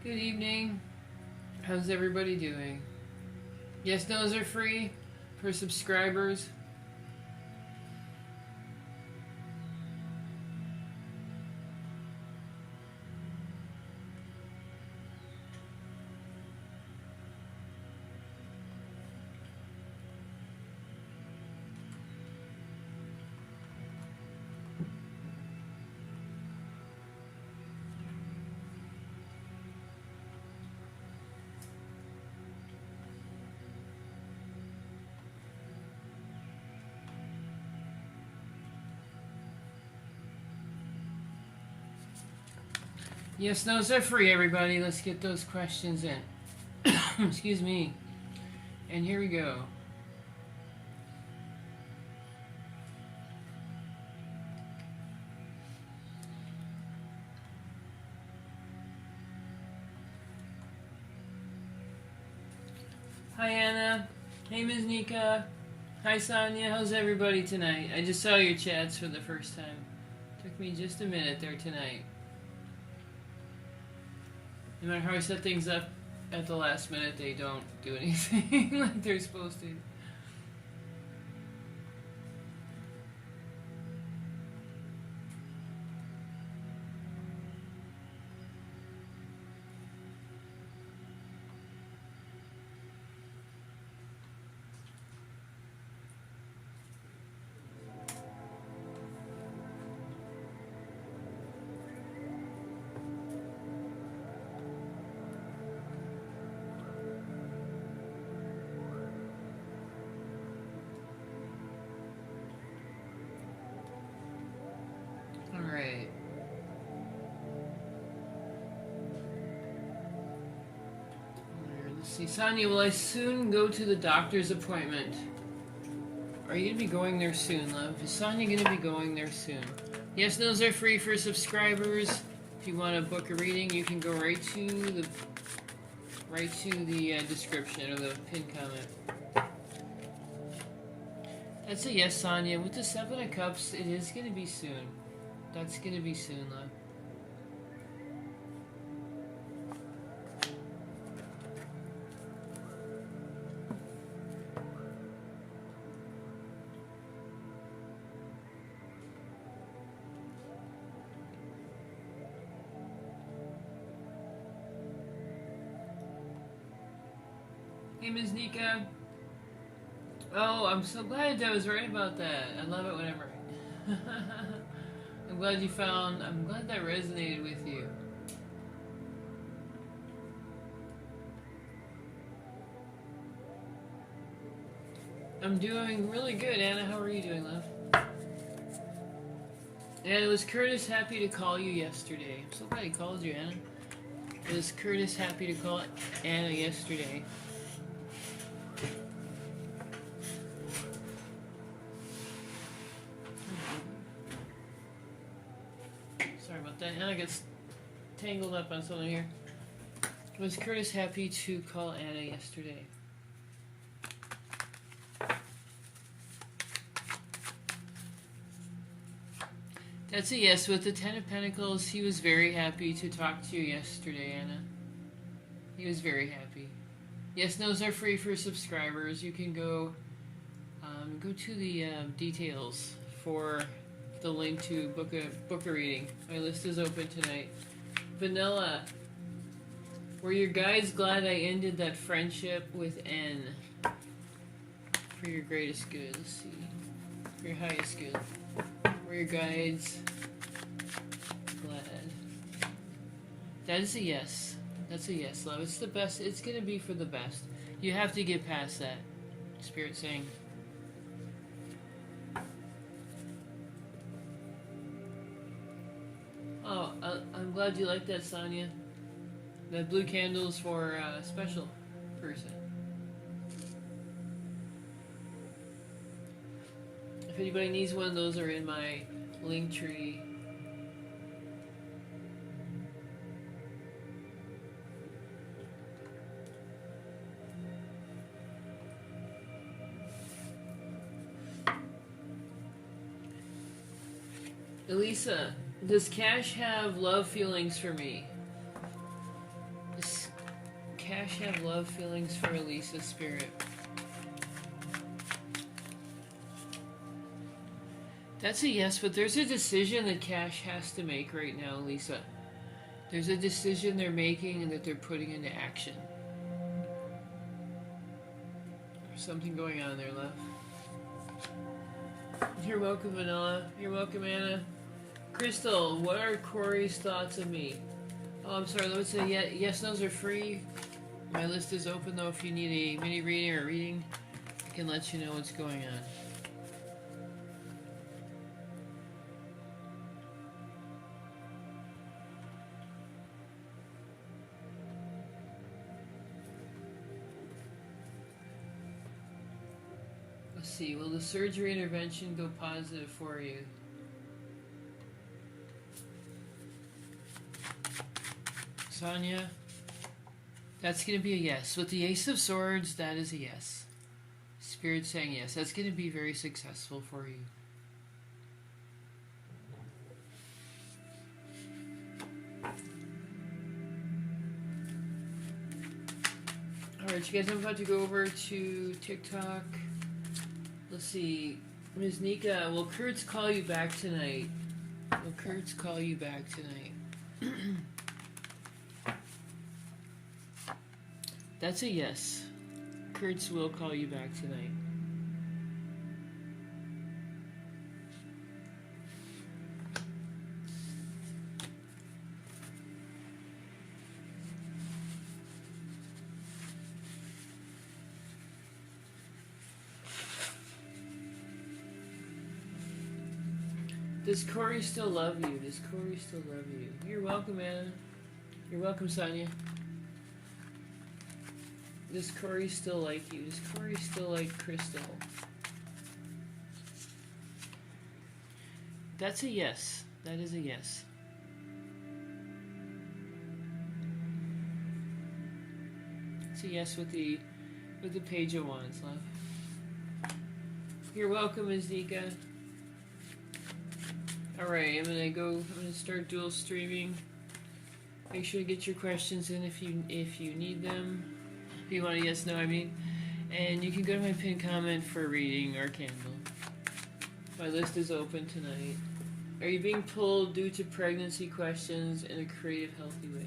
Good evening. How's everybody doing? Yes, no's are free for subscribers. Yes, no's are free, everybody. Let's get those questions in. Excuse me. And here we go. Hi, Anna. Hey, Ms. Nika. Hi, Sonia. How's everybody tonight? I just saw your chats for the first time. Took me just a minute there tonight. No matter how I set things up at the last minute, they don't do anything like they're supposed to. Alright. Let's see. Sonia, will I soon go to the doctor's appointment? Are you going to be going there soon, love? Is Sonia going to be going there soon? Yes, those are free for subscribers. If you want to book a reading, you can go right to the description or the pinned comment. That's a yes, Sonia. With the Seven of Cups, it is going to be soon. That's going to be soon, love. Hey, Ms. Nika. Oh, I'm so glad I was right about that. I love it whenever. I'm glad that resonated with you. I'm doing really good, Anna. How are you doing, love? And was Curtis happy to call you yesterday? I'm so glad he called you, Anna. Was Curtis happy to call Anna yesterday? Sorry about that. Anna gets tangled up on something here. Was Curtis happy to call Anna yesterday? That's a yes. With the Ten of Pentacles, he was very happy to talk to you yesterday, Anna. He was very happy. Yes, no's are free for subscribers. You can go to the details for the link to book a reading. My list is open tonight. Vanilla, were your guides glad I ended that friendship with N? For your greatest good. Let's see. For your highest good. Were your guides glad? That is a yes. That's a yes, love. It's the best. It's going to be for the best. You have to get past that. Spirit saying. Oh, I'm glad you like that, Sonia. That blue candle's for a special person. If anybody needs one, those are in my link tree. Elisa, does Cash have love feelings for me? Cash have love feelings for Elisa's spirit? That's a yes, but there's a decision that Cash has to make right now, Lisa. There's a decision they're making and that they're putting into action. There's something going on there, love. You're welcome, Vanilla. You're welcome, Anna. Crystal, what are Corey's thoughts of me? Oh, I'm sorry. Let's say yes, no's are free. My list is open, though. If you need a mini reading or reading, I can let you know what's going on. Let's see. Will the surgery intervention go positive for you? Sonia, that's going to be a yes. With the Ace of Swords, that is a yes. Spirit saying yes. That's going to be very successful for you. Alright, you guys, I'm about to go over to TikTok. Let's see. Ms. Nika, will Kurtz call you back tonight? Will Kurtz call you back tonight? That's a yes. Kurtz will call you back tonight. Does Corey still love you? Does Corey still love you? You're welcome, Anna. You're welcome, Sonia. Does Corey still like you? Does Corey still like Crystal? That's a yes. That is a yes. It's a yes with the Page of Wands, love. You're welcome, Azika. Alright, I'm gonna start dual streaming. Make sure to get your questions in if you need them. If you want a yes, no, I mean. And you can go to my pinned comment for a reading or candle. My list is open tonight. Are you being pulled due to pregnancy questions in a creative, healthy way?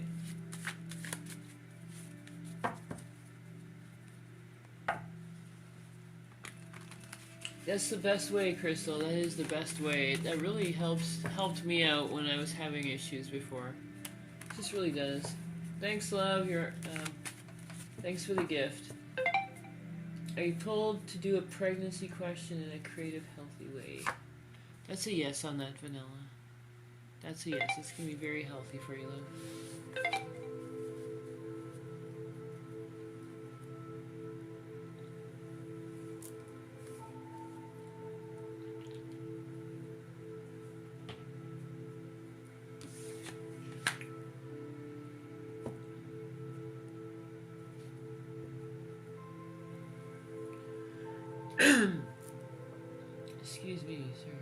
That's the best way, Crystal. That is the best way. That really helped me out when I was having issues before. It just really does. Thanks, love. Thanks for the gift. Are you pulled to do a pregnancy question in a creative, healthy way? That's a yes on that, Vanilla. That's a yes. It's going to be very healthy for you, love. Excuse me, sorry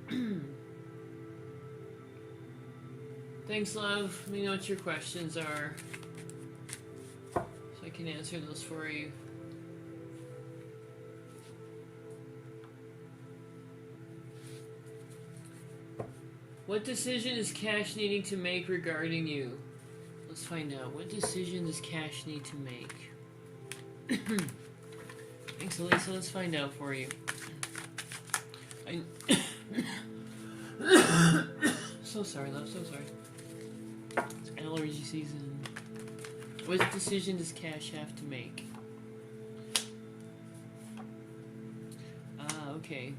guys. Thanks, love. Let me know what your questions are so I can answer those for you. What decision is Cash needing to make regarding you? Let's find out. What decision does Cash need to make? Thanks, Elisa. Let's find out for you. So sorry, love. So sorry. It's allergy season. What decision does Cash have to make? Okay.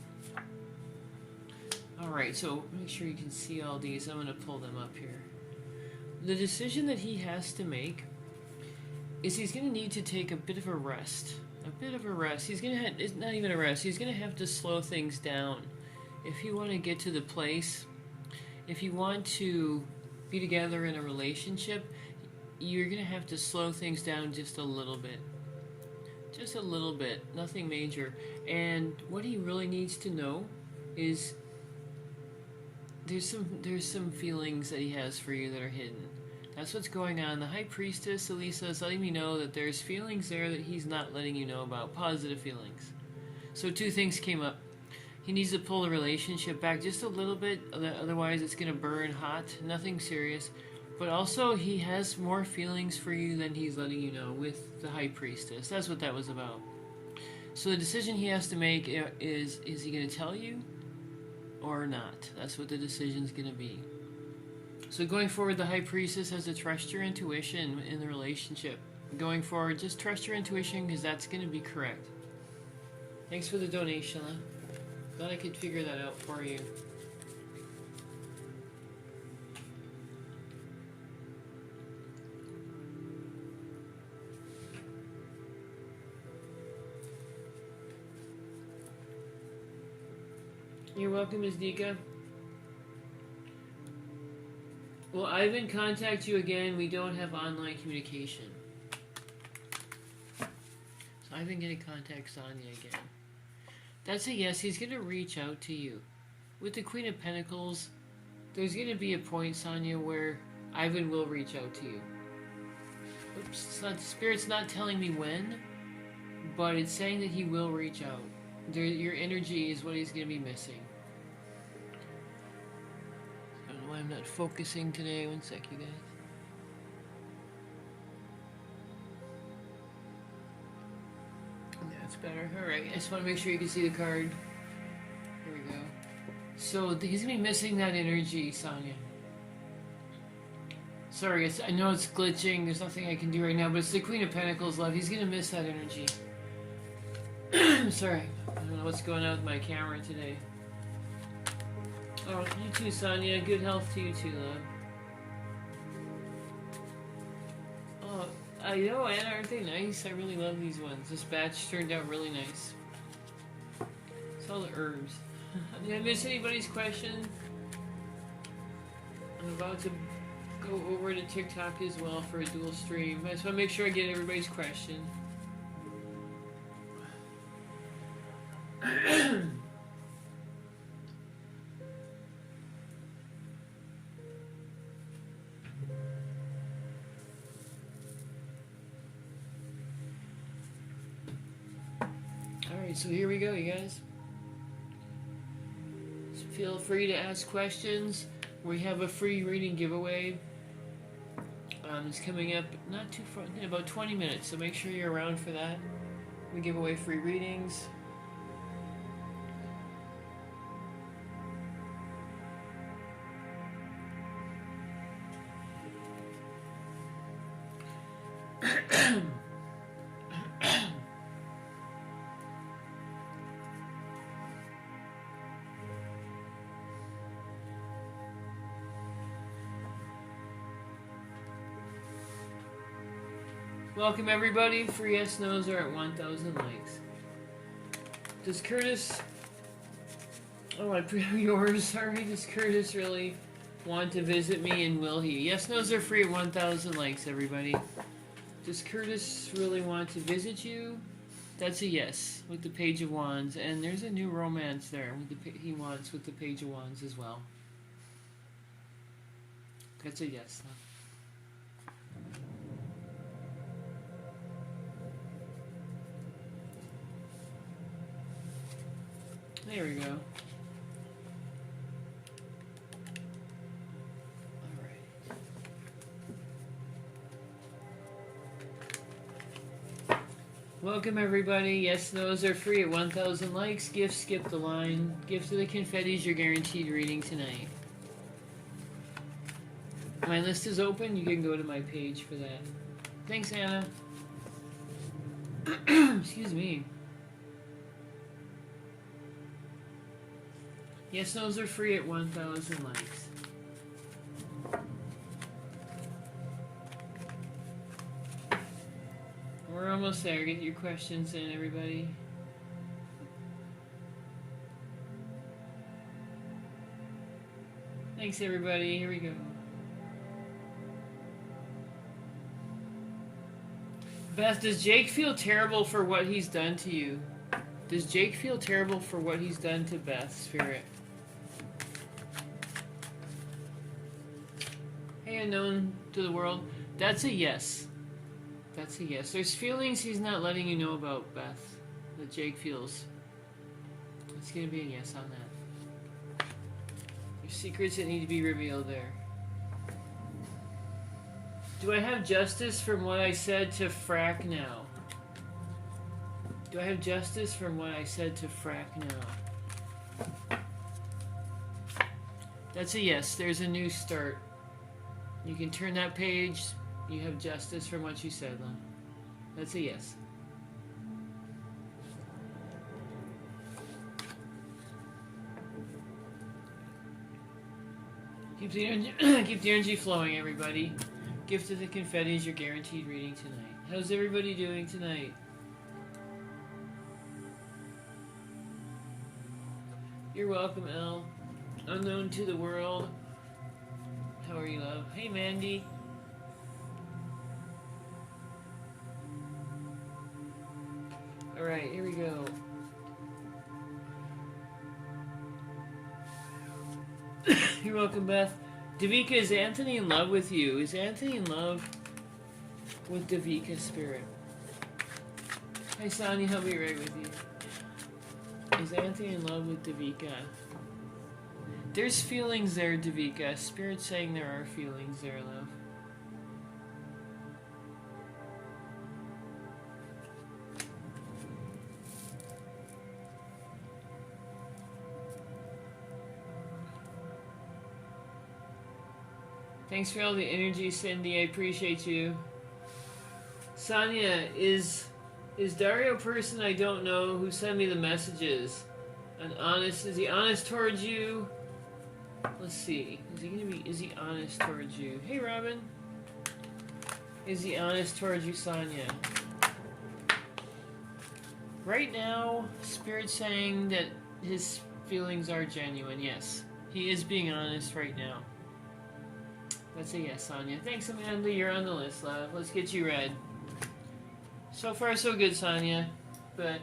Alright, so make sure you can see all these. I'm going to pull them up here. The decision that he has to make is he's going to need to take a bit of a rest. A bit of a rest. He's going to have, it's not even a rest, he's going to have to slow things down. If you want to get to the place, if you want to be together in a relationship, you're going to have to slow things down just a little bit. Just a little bit. Nothing major. And what he really needs to know is there's some feelings that he has for you that are hidden. That's what's going on. The High Priestess, Elisa, is letting me know that there's feelings there that he's not letting you know about. Positive feelings. So two things came up. He needs to pull the relationship back just a little bit, otherwise it's going to burn hot. Nothing serious. But also, he has more feelings for you than he's letting you know with the High Priestess. That's what that was about. So the decision he has to make is he going to tell you or not? That's what the decision's going to be. So going forward, the High Priestess has to trust your intuition in the relationship. Going forward, just trust your intuition because that's going to be correct. Thanks for the donation. Thought I could figure that out for you. You're welcome, Ms. Dika. Will Ivan contact you again? We don't have online communication. So Ivan gonna contact Sonia again. That's a yes. He's going to reach out to you. With the Queen of Pentacles, there's going to be a point, Sonia, where Ivan will reach out to you. Oops, Spirit's not telling me when, but it's saying that he will reach out. Your energy is what he's going to be missing. I don't know why I'm not focusing today. One sec, you guys. That's better. Alright, I just want to make sure you can see the card. Here we go. So he's going to be missing that energy, Sonia. Sorry, I know it's glitching. There's nothing I can do right now, but it's the Queen of Pentacles, love. He's going to miss that energy. Sorry. I don't know what's going on with my camera today. Oh, you too, Sonia. Good health to you too, love. I know, Anna, aren't they nice? I really love these ones. This batch turned out really nice. It's all the herbs. Did I miss anybody's question? I'm about to go over to TikTok as well for a dual stream. I just want to make sure I get everybody's question. So here we go, you guys. So feel free to ask questions. We have a free reading giveaway. It's coming up not too far, in about 20 minutes, so make sure you're around for that. We give away free readings. Welcome everybody. Free yes nos are at 1,000 likes. Does Curtis... Oh, I pre-yours. Sorry. Does Curtis really want to visit me, and will he? Yes nos are free at 1,000 likes, everybody. Does Curtis really want to visit you? That's a yes with the Page of Wands, and there's a new romance there with the he wants with the Page of Wands as well. That's a yes. There we go. Alright. Welcome everybody. Yes, those are free at 1,000 likes. Gifts, skip the line. Gifts to the confettis, your guaranteed reading tonight. My list is open. You can go to my page for that. Thanks, Anna. Excuse me. Yes, those are free at 1,000 likes. We're almost there. Get your questions in, everybody. Thanks, everybody. Here we go. Beth, does Jake feel terrible for what he's done to you? Does Jake feel terrible for what he's done to Beth, Spirit? Hey, unknown to the world. That's a yes. That's a yes. There's feelings he's not letting you know about, Beth, that Jake feels. It's going to be a yes on that. There's secrets that need to be revealed there. Do I have justice from what I said to Frack now? Do I have justice from what I said to Frack now? That's a yes. There's a new start. You can turn that page. You have justice from what you said, love. That's a yes. Keep the energy, keep the energy flowing, everybody. Gift of the confetti is your guaranteed reading tonight. How's everybody doing tonight? You're welcome, Elle. Unknown to the world. How are you, love? Hey, Mandy. Alright, here we go. You're welcome, Beth. Davika, is Anthony in love with you? Is Anthony in love with Davika, Spirit? Hi, Sonia, I'll be right with you. Is Anthony in love with Davika? There's feelings there, Davika. Spirit's saying there are feelings there, love. Thanks for all the energy, Cindy. I appreciate you. Sonia, is Dario a person I don't know who sent me the messages? Is he honest towards you? Let's see. Is he honest towards you? Hey, Robin. Is he honest towards you, Sonia? Right now, Spirit's saying that his feelings are genuine. Yes. He is being honest right now. That's a yes, Sonia. Thanks, Amanda. You're on the list, love. Let's get you read. So far, so good, Sonia. But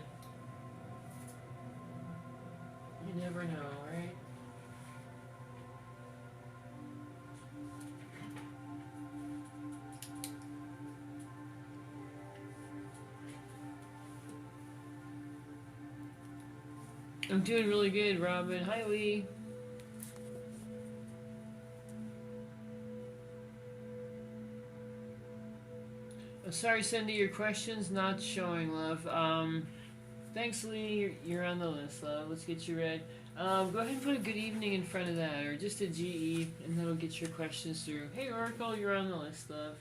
you never know, right? I'm doing really good, Robin. Hi, Lee. Sorry, Cindy, your question's not showing, love. Thanks, Lee. You're on the list, love. Let's get you read. Go ahead and put a good evening in front of that, or just a GE, and that'll get your questions through. Hey, Oracle, you're on the list, love.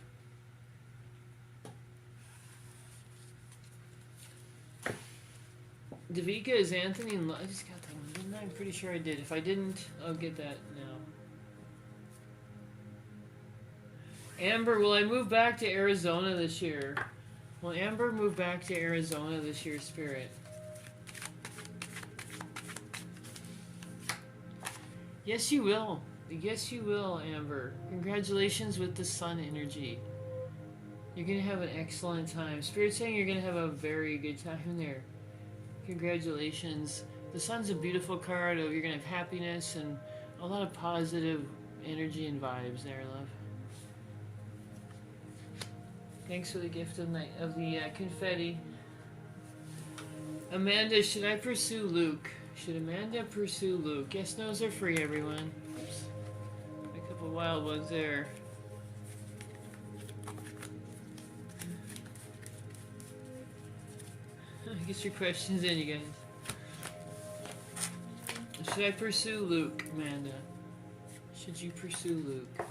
Davika, is Anthony in love? I just got that one, didn't I? I'm pretty sure I did. If I didn't, I'll get that now. Amber, will I move back to Arizona this year? Will Amber move back to Arizona this year, Spirit? Yes, you will. Yes, you will, Amber. Congratulations with the sun energy. You're going to have an excellent time. Spirit's saying you're going to have a very good time there. Congratulations. The sun's a beautiful card. You're going to have happiness and a lot of positive energy and vibes there, love. Thanks for the gift of the confetti. Amanda, should I pursue Luke? Should Amanda pursue Luke? Yes, no's are free, everyone. Oops. A couple wild ones there. Get your questions in, you guys. Should I pursue Luke, Amanda? Should you pursue Luke?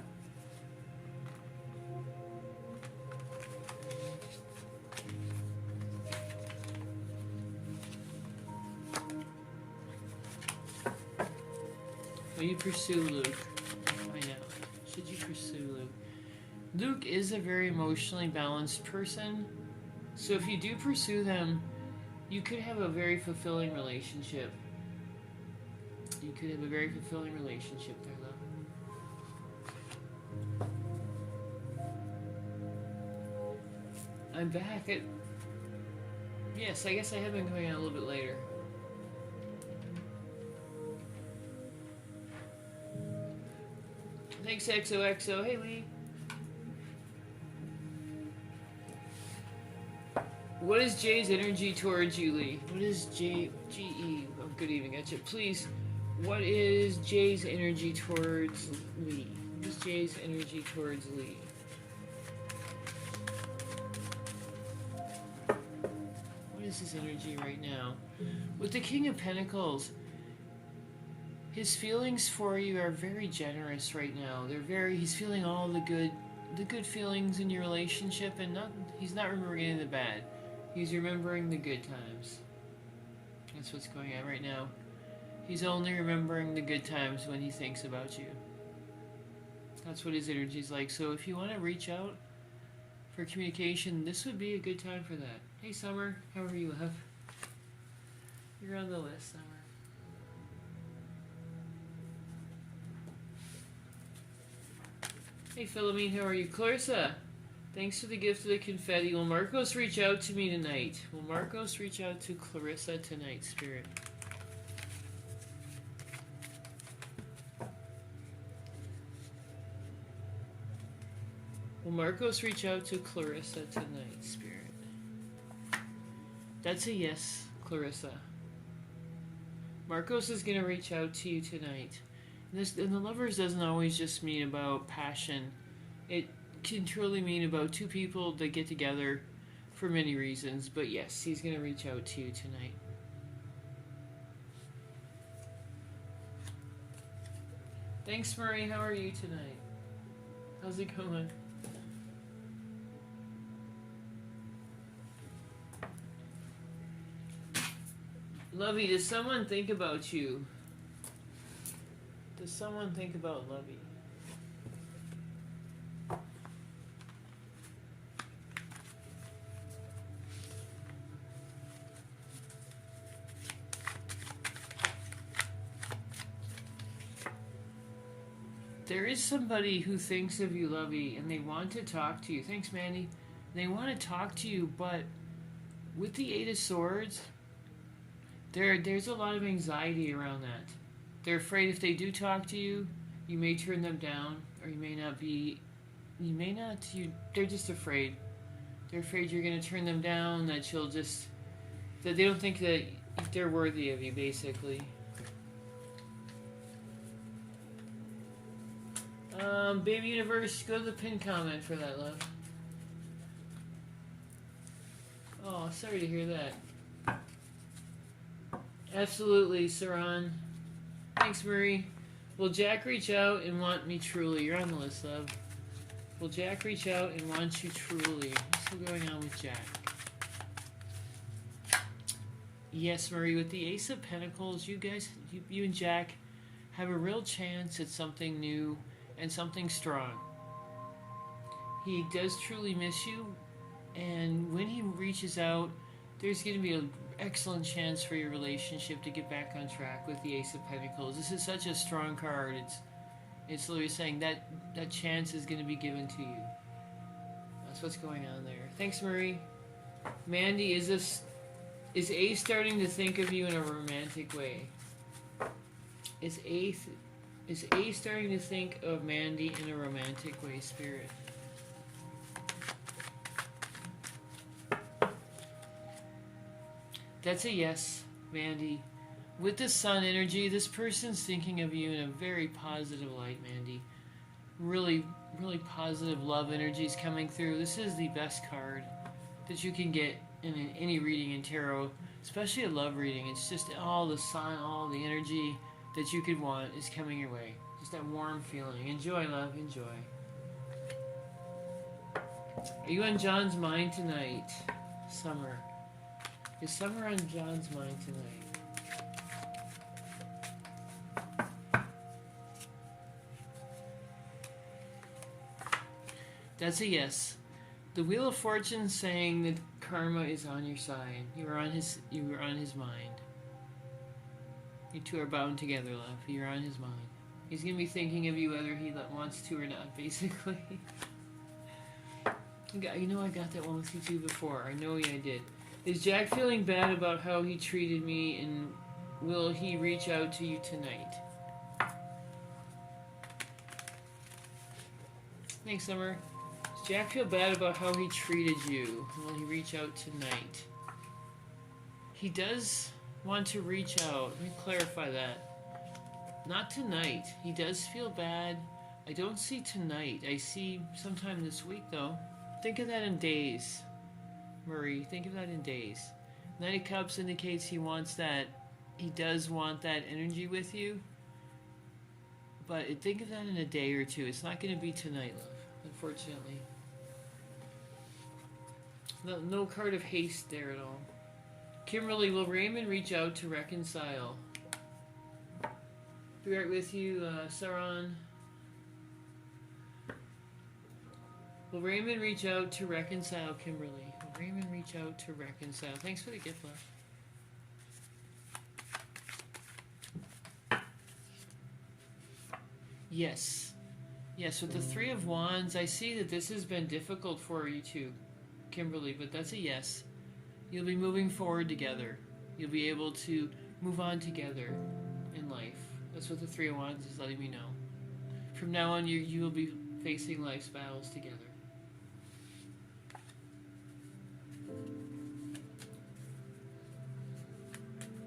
Will you pursue Luke? I know. Should you pursue Luke? Luke is a very emotionally balanced person. So if you do pursue them, you could have a very fulfilling relationship. You could have a very fulfilling relationship there, love. I'm back at... Yes, I guess I have been coming out a little bit later. Thanks, XOXO. Hey, Lee. What is Jay's energy towards you, Lee? What is G-E? Oh, good evening, gotcha. Please, what is Jay's energy towards Lee? What is Jay's energy towards Lee? What is his energy right now? With the King of Pentacles, his feelings for you are very generous right now. He's feeling all the good feelings in your relationship, and he's not remembering any of the bad. He's remembering the good times. That's what's going on right now. He's only remembering the good times when he thinks about you. That's what his energy's like. So if you want to reach out for communication, this would be a good time for that. Hey, Summer. How are you, love? You're on the list, Summer. Hey, Philomene. How are you? Clarissa. Thanks for the gift of the confetti. Will Marcos reach out to me tonight? Will Marcos reach out to Clarissa tonight, Spirit? Will Marcos reach out to Clarissa tonight, Spirit? That's a yes, Clarissa. Marcos is going to reach out to you tonight. And the lovers doesn't always just mean about passion. It can truly mean about two people that get together for many reasons. But yes, he's going to reach out to you tonight. Thanks, Marie. How are you tonight? How's it going? Lovey, does someone think about you? Does someone think about Lovey? There is somebody who thinks of you, Lovey, and they want to talk to you. Thanks, Mandy. They want to talk to you, but with the Eight of Swords, there's a lot of anxiety around that. They're afraid if they do talk to you, you may turn them down, or you may not be. They're just afraid. They're afraid you're going to turn them down. That they don't think that they're worthy of you, basically. Baby Universe, go to the pin comment for that, love. Oh, sorry to hear that. Absolutely, Saran. Thanks, Marie. Will Jack reach out and want me truly? You're on the list, love. Will Jack reach out and want you truly? What's going on with Jack? Yes, Marie, with the Ace of Pentacles, you guys, you and Jack have a real chance at something new and something strong. He does truly miss you, and when he reaches out, there's going to be an excellent chance for your relationship to get back on track with the Ace of Pentacles. This is such a strong card. It's literally saying that chance is going to be given to you. That's what's going on there. Thanks, Marie. Mandy, is Ace starting to think of you in a romantic way? Is Ace starting to think of Mandy in a romantic way, Spirit? That's a yes, Mandy. With the Sun energy, this person's thinking of you in a very positive light, Mandy. Really, really positive love energy is coming through. This is the best card that you can get in any reading in tarot, especially a love reading. It's just all the sun, all the energy that you could want is coming your way. Just that warm feeling. Enjoy, love. Enjoy. Are you on John's mind tonight, Summer? Is Summer on John's mind tonight? That's a yes. The Wheel of Fortune saying that karma is on your side. You are on his mind. You two are bound together, love. You're on his mind. He's gonna be thinking of you whether he wants to or not, basically. You know I got that one with you too before. I know I did. Is Jack feeling bad about how he treated me, and will he reach out to you tonight? Thanks, Summer. Jack feel bad about how he treated you? Will he reach out tonight? He does want to reach out. Let me clarify that. Not tonight. He does feel bad. I don't see tonight. I see sometime this week, though. Think of that in days, Marie. Think of that in days. Knight of Cups indicates he wants that. He does want that energy with you. But think of that in a day or two. It's not going to be tonight, love, unfortunately. No card of haste there at all. Kimberly, will Raymond reach out to reconcile? Be right with you, Saran. Will Raymond reach out to reconcile, Kimberly? Will Raymond reach out to reconcile? Thanks for the gift, love. Yes. Yes, with the Three of Wands, I see that this has been difficult for you too, Kimberly, but that's a yes. You'll be moving forward together. You'll be able to move on together in life. That's what the Three of Wands is letting me know. From now on, you will be facing life's battles together.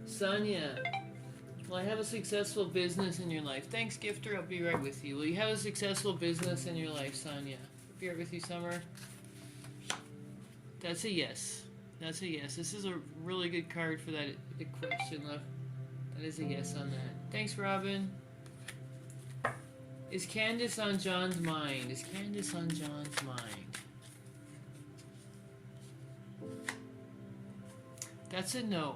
Sonia, will I have a successful business in your life? Thanks, Gifter. I'll be right with you. Will you have a successful business in your life, Sonia? I'll be right with you, Summer. That's a yes. That's a yes. This is a really good card for that question, love. That is a yes on that. Thanks, Robin. Is Candace on John's mind? Is Candace on John's mind? That's a no.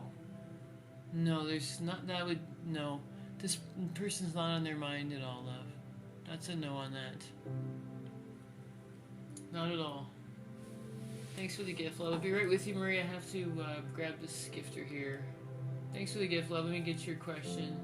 No, there's not, that would, no. This person's not on their mind at all, love. That's a no on that. Not at all. Thanks for the gift, love. I'll be right with you, Marie. I have to grab this gifter here. Thanks for the gift, love. Let me get your question.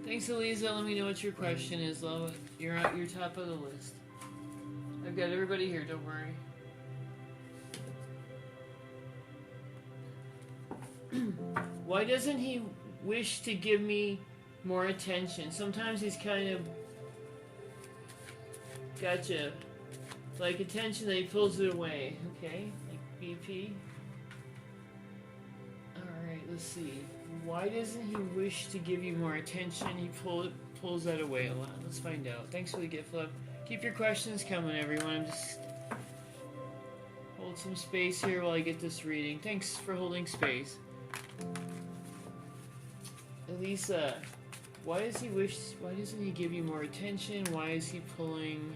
Thanks, Eliza. Let me know what your question is, love. You're top of the list. I've got everybody here, don't worry. Why doesn't he wish to give me more attention? Sometimes he's kind of... Gotcha. Like attention, that he pulls it away. Okay, like BP. Alright, let's see. Why doesn't he wish to give you more attention? He pulls that away a lot. Let's find out. Thanks for the gift, love. Keep your questions coming, everyone. I'm just... Hold some space here while I get this reading. Thanks for holding space. Elisa, why doesn't he give you more attention? Why is he pulling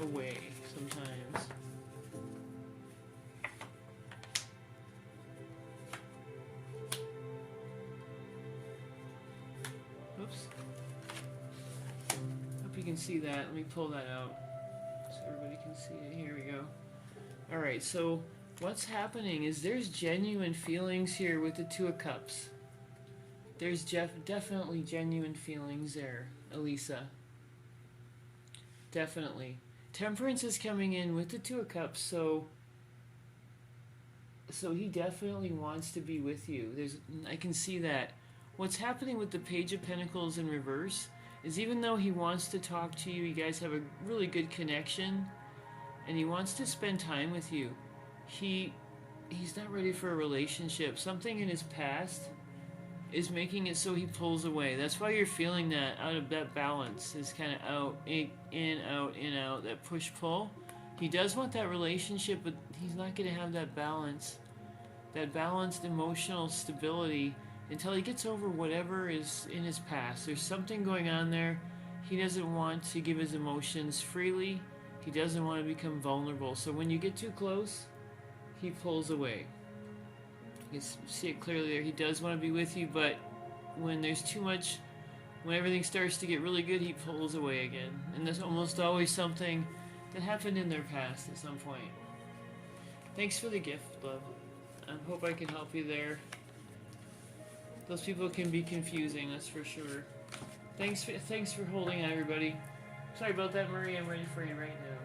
away sometimes? Oops. Hope you can see that. Let me pull that out so everybody can see it. Here we go. Alright, so what's happening is there's genuine feelings here with the Two of Cups. There's definitely genuine feelings there, Elisa. Definitely. Temperance is coming in with the Two of Cups, so he definitely wants to be with you. I can see that. What's happening with the Page of Pentacles in reverse is even though he wants to talk to you, you guys have a really good connection, and he wants to spend time with you. He's not ready for a relationship. Something in his past is making it so he pulls away. That's why you're feeling that out of that balance is kind of out, in, out, that push-pull. He does want that relationship, but he's not going to have that balance, that balanced emotional stability until he gets over whatever is in his past. There's something going on there. He doesn't want to give his emotions freely. He doesn't want to become vulnerable. So when you get too close, he pulls away. You can see it clearly there. He does want to be with you, but when there's too much, when everything starts to get really good, he pulls away again. And there's almost always something that happened in their past at some point. Thanks for the gift, love. I hope I can help you there. Those people can be confusing, that's for sure. Thanks for holding on, everybody. Sorry about that, Marie. I'm ready for you right now.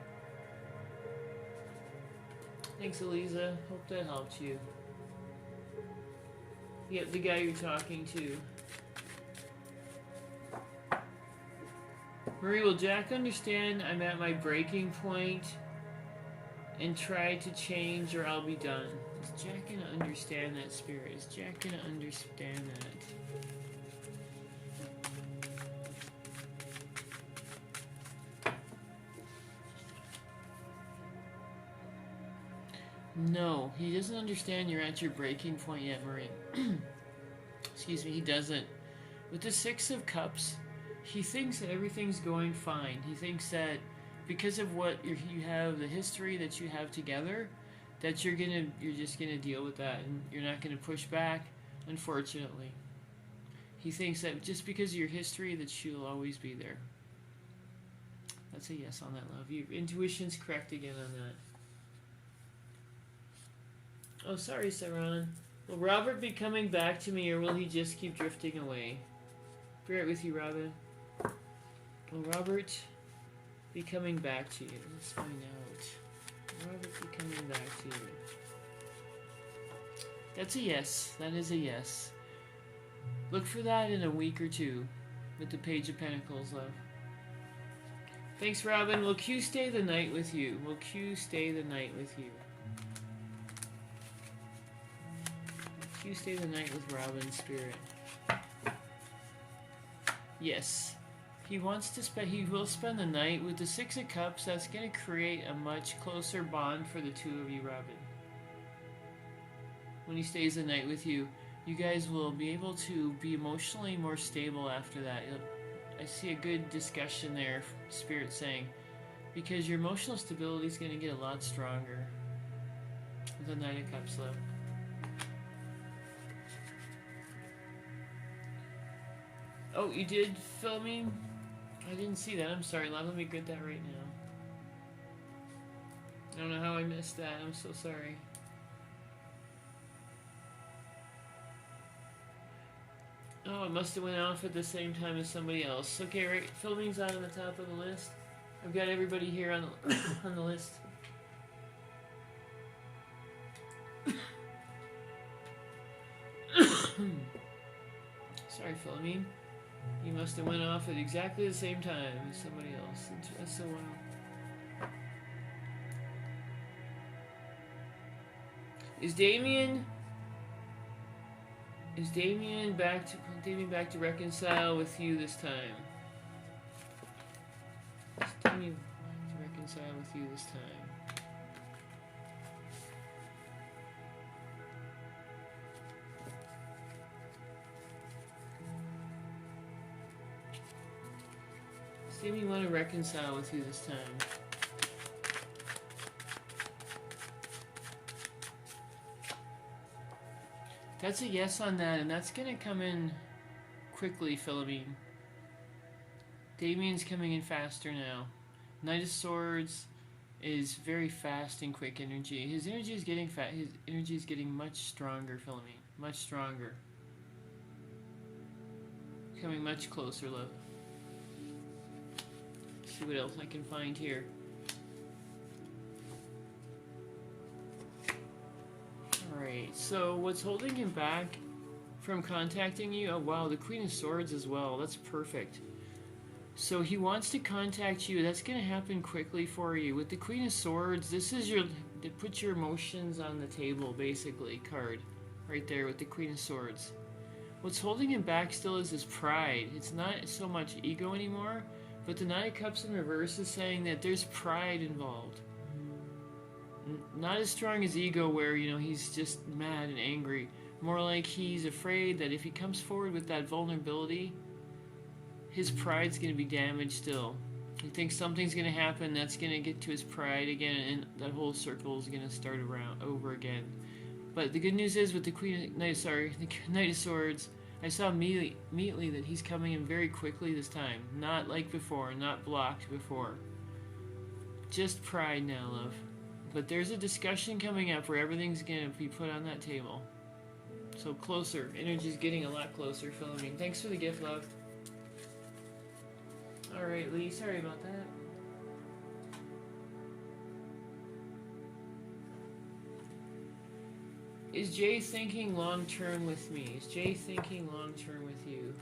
Thanks, Eliza. Hope that helped you. Yep, the guy you're talking to. Marie, will Jack understand I'm at my breaking point and try to change or I'll be done? Is Jack gonna understand that, Spirit? Is Jack gonna understand that? No, he doesn't understand you're at your breaking point yet, Marie. Excuse me, he doesn't. With the Six of Cups, he thinks that everything's going fine. He thinks that because of what you have, the history that you have together, that you're just gonna deal with that, and you're not gonna push back. Unfortunately, he thinks that just because of your history, that you'll always be there. That's a yes on that, love. Your intuition's correct again on that. Oh, sorry, Saran. Will Robert be coming back to me, or will he just keep drifting away? Be right with you, Robin. Will Robert be coming back to you? Let's find out. Will Robert be coming back to you? That's a yes. That is a yes. Look for that in a week or two with the Page of Pentacles, love. Thanks, Robin. Will Q stay the night with you? Will Q stay the night with you? You stay the night with Robin, Spirit. Yes. He wants to spend, he will spend the night with the Six of Cups. That's going to create a much closer bond for the two of you, Robin. When he stays the night with you, you guys will be able to be emotionally more stable after that. I see a good discussion there, Spirit saying, because your emotional stability is going to get a lot stronger with the Nine of Cups, love. Oh, you did filming? I didn't see that. I'm sorry, love. Let me get that right now. I don't know how I missed that. I'm so sorry. Oh, it must have went off at the same time as somebody else. Okay, right. Filming's on the top of the list. I've got everybody here on the on the list. Sorry, filming. He must have went off at exactly the same time as somebody else. That's so wild. Is Damien back to reconcile with you this time? Is Damien back to reconcile with you this time? Does Damien want to reconcile with you this time? That's a yes on that, and that's going to come in quickly, Philomene. Damien's coming in faster now. Knight of Swords is very fast and quick energy. His energy is getting His energy is getting much stronger, Philomene. Much stronger. Coming much closer, love. See what else I can find here. Alright, so what's holding him back from contacting you? Oh wow, the Queen of Swords as well. That's perfect. So he wants to contact you. That's going to happen quickly for you. With the Queen of Swords, this is your, to put your emotions on the table, basically, card. Right there with the Queen of Swords. What's holding him back still is his pride. It's not so much ego anymore, but the Nine of Cups in reverse is saying that there's pride involved. Not as strong as ego where, you know, he's just mad and angry. More like he's afraid that if he comes forward with that vulnerability, his pride's going to be damaged still. He thinks something's going to happen that's going to get to his pride again, and that whole circle is going to start around over again. But the good news is with the the Knight of Swords, I saw immediately that he's coming in very quickly this time. Not like before, not blocked before. Just pride now, love. But there's a discussion coming up where everything's going to be put on that table. So closer. Energy's getting a lot closer, Philomene. Thanks for the gift, love. Alright, Lee, sorry about that. Is Jay thinking long term with me? Is Jay thinking long term with you?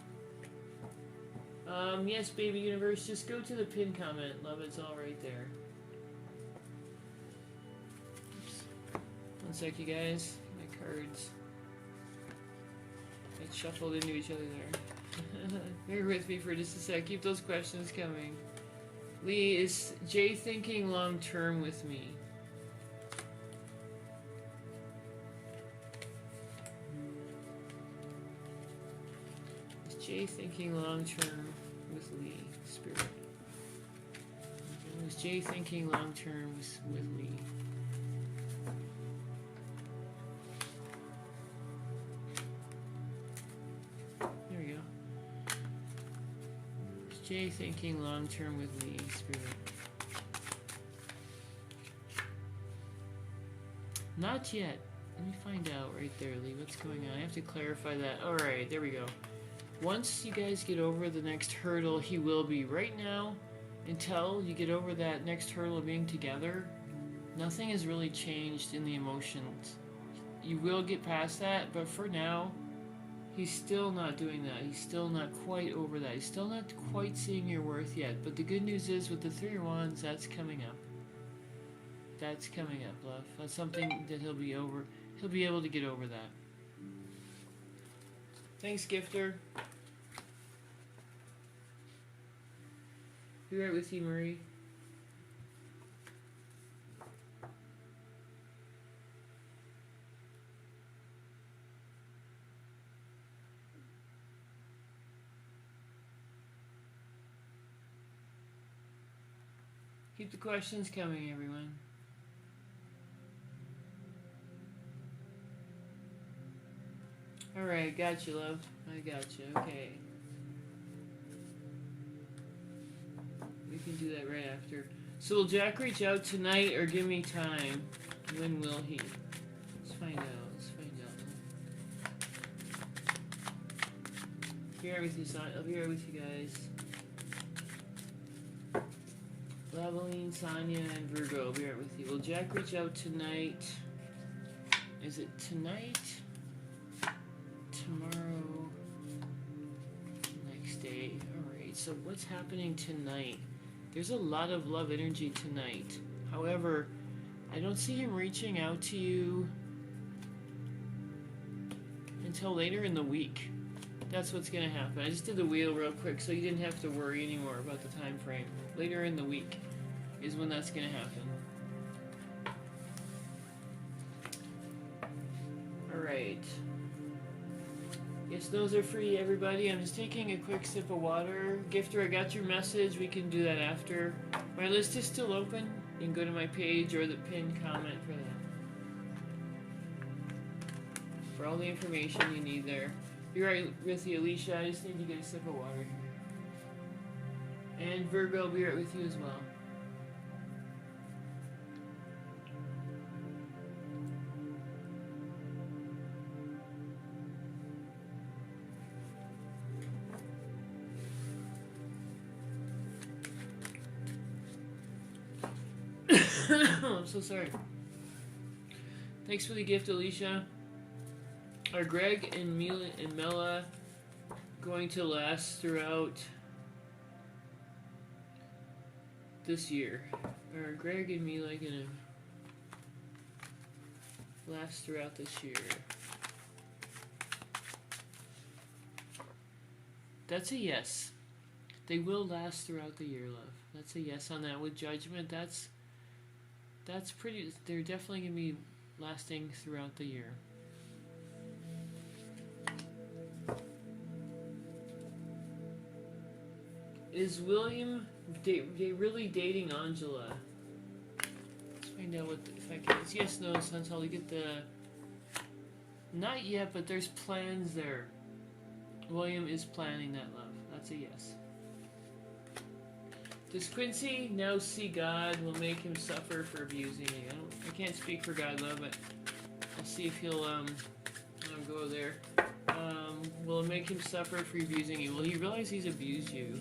Yes, Baby Universe, just go to the pin comment. Love, it's all right there. Oops. One sec, you guys. My cards get shuffled into each other there. Bear with me for just a sec. Keep those questions coming. Lee, is Jay thinking long term with me? Jay thinking long term with Lee, Spirit. Was Jay thinking long terms with Lee? There we go. Was Jay thinking long term with Lee, Spirit? Not yet. Let me find out right there, Lee. What's going on? I have to clarify that. Alright, there we go. Once you guys get over the next hurdle, he will be. Right now, until you get over that next hurdle of being together, nothing has really changed in the emotions. You will get past that, but for now, he's still not doing that. He's still not quite over that. He's still not quite seeing your worth yet. But the good news is, with the Three of Wands, that's coming up. That's coming up, love. That's something that he'll be over. He'll be able to get over that. Thanks, Gifter. Be right with you, Marie. Keep the questions coming, everyone. Alright, got you, love. I got you. Okay. We can do that right after. So will Jack reach out tonight or give me time? When will he? Let's find out. Let's find out. Be right with you, son. I'll be right with you guys. Labeline, Sonia, and Virgo. I'll be right with you. Will Jack reach out tonight? Is it tonight? Tomorrow, next day. Alright, so what's happening tonight? There's a lot of love energy tonight. However, I don't see him reaching out to you until later in the week. That's what's gonna happen. I just did the wheel real quick so you didn't have to worry anymore about the time frame. Later in the week is when that's gonna happen. Alright. Yes, those are free, everybody. I'm just taking a quick sip of water. Gifter, I got your message. We can do that after. My list is still open. You can go to my page or the pinned comment for that. For all the information you need there. Be right with you, Alicia. I just need to get a sip of water here. And Virgo will be right with you as well. I'm so sorry. Thanks for the gift, Alicia. Are Greg and Mela going to last throughout this year? Are Greg and Mela going to last throughout this year? That's a yes. They will last throughout the year, love. That's a yes on that. With Judgment, that's pretty. They're definitely going to be lasting throughout the year. Is William really dating Angela? Let's find out if I can. It's yes, no, since I'll get the. Not yet, but there's plans there. William is planning that, love. That's a yes. Does Quincy now see God will make him suffer for abusing you? I can't speak for God, love, but I'll see if he'll go there. Will it make him suffer for abusing you? Will he realize he's abused you?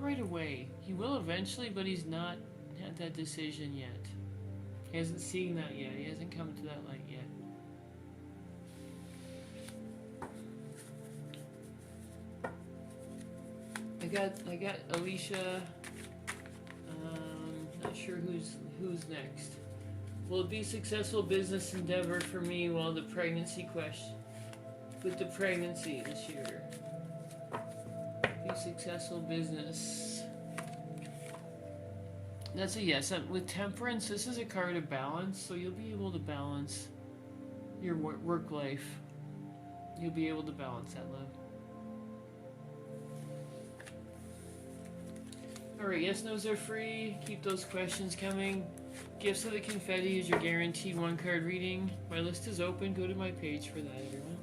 not right away. He will eventually, but he's not had that decision yet. He hasn't seen that yet. He hasn't come to that light yet. I got Alicia. Not sure who's next. Will it be a successful business endeavor for me while the pregnancy question with the pregnancy this year? Be successful business. That's a yes. With temperance, this is a card of balance, so you'll be able to balance your work life. You'll be able to balance that, love. Alright, yes, nos are free. Keep those questions coming. Gifts of the Confetti is your guaranteed one-card reading. My list is open. Go to my page for that, everyone.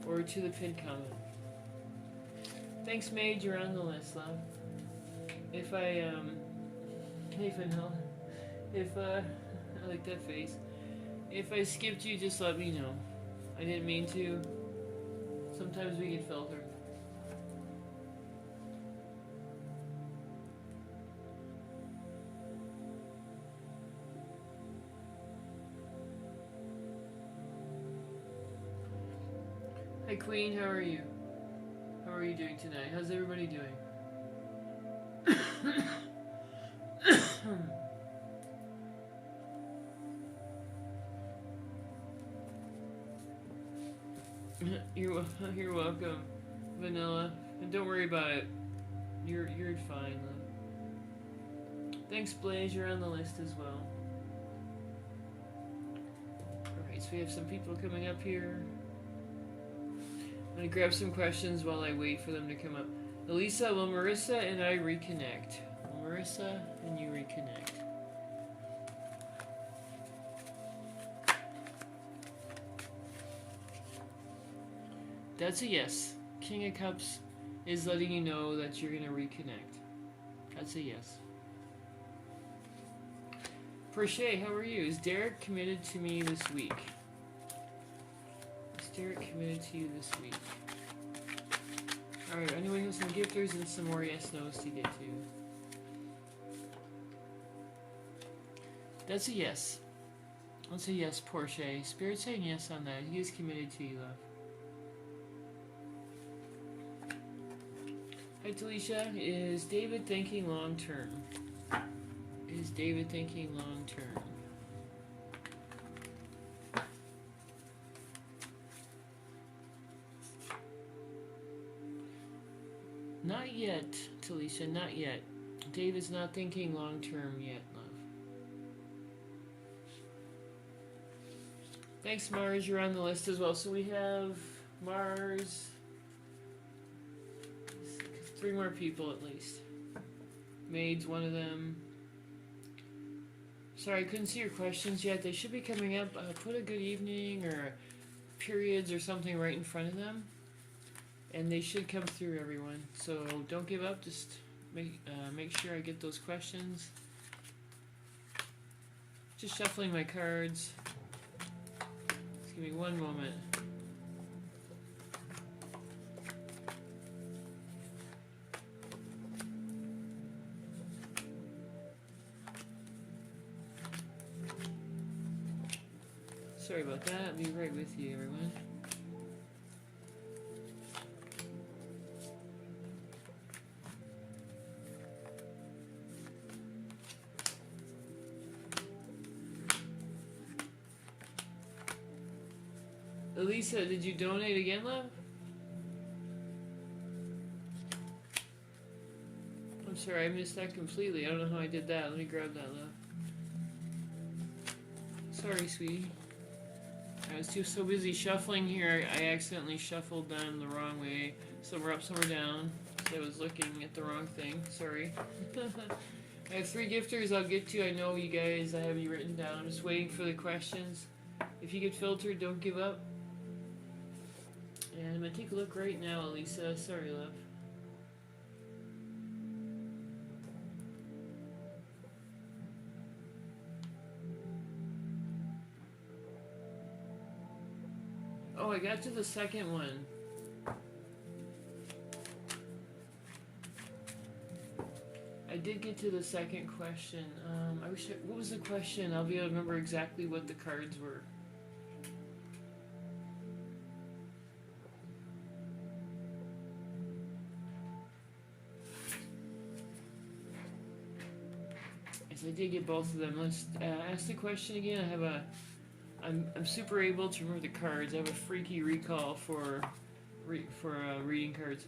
Or to the pinned comment. Thanks, Maid. You're on the list, love. If I, hey, Vanilla. I like that face. If I skipped you, just let me know. I didn't mean to. Sometimes we get filtered. Hi Queen, how are you? How are you doing tonight? How's everybody doing? You're welcome, Vanilla. And don't worry about it. You're fine, love. Thanks, Blaze. You're on the list as well. Alright, so we have some people coming up here. I'm gonna grab some questions while I wait for them to come up. Elisa, will Marissa and I reconnect? Will Marissa and you reconnect? That's a yes. King of Cups is letting you know that you're gonna reconnect. That's a yes. Porche, how are you? Is Derek committed to me this week? Derek committed to you this week. Alright, anyone has some gifters and some more yes nos to get to. That's a yes. That's a yes, Porsche. Spirit saying yes on that. He is committed to you, love. Hi, Talisha. Is David thinking long term? Is David thinking long term? Not yet, Talisha, not yet. Dave is not thinking long term yet, love. Thanks, Mars. You're on the list as well. So we have Mars. 3 more people at least. Maid's one of them. Sorry, I couldn't see your questions yet. They should be coming up. Put a good evening or periods or something right in front of them. And they should come through, everyone. So don't give up. Just make sure I get those questions. Just shuffling my cards. Just give me one moment. Sorry about that. I'll be right with you, everyone. Elisa, did you donate again, love? I'm sorry, I missed that completely. I don't know how I did that. Let me grab that, love. Sorry, sweetie. I was so busy shuffling here, I accidentally shuffled them the wrong way. Some were up, some were down. So I was looking at the wrong thing. Sorry. I have 3 gifters I'll get to. I know you guys, I have you written down. I'm just waiting for the questions. If you get filtered, don't give up. And I'm going to take a look right now, Elisa. Sorry, love. Oh, I got to the second one. did get to the second question. What was the question? I'll be able to remember exactly what the cards were. Yes, I did get both of them. Let's ask the question again. I'm super able to remember the cards. I have a freaky recall for reading cards.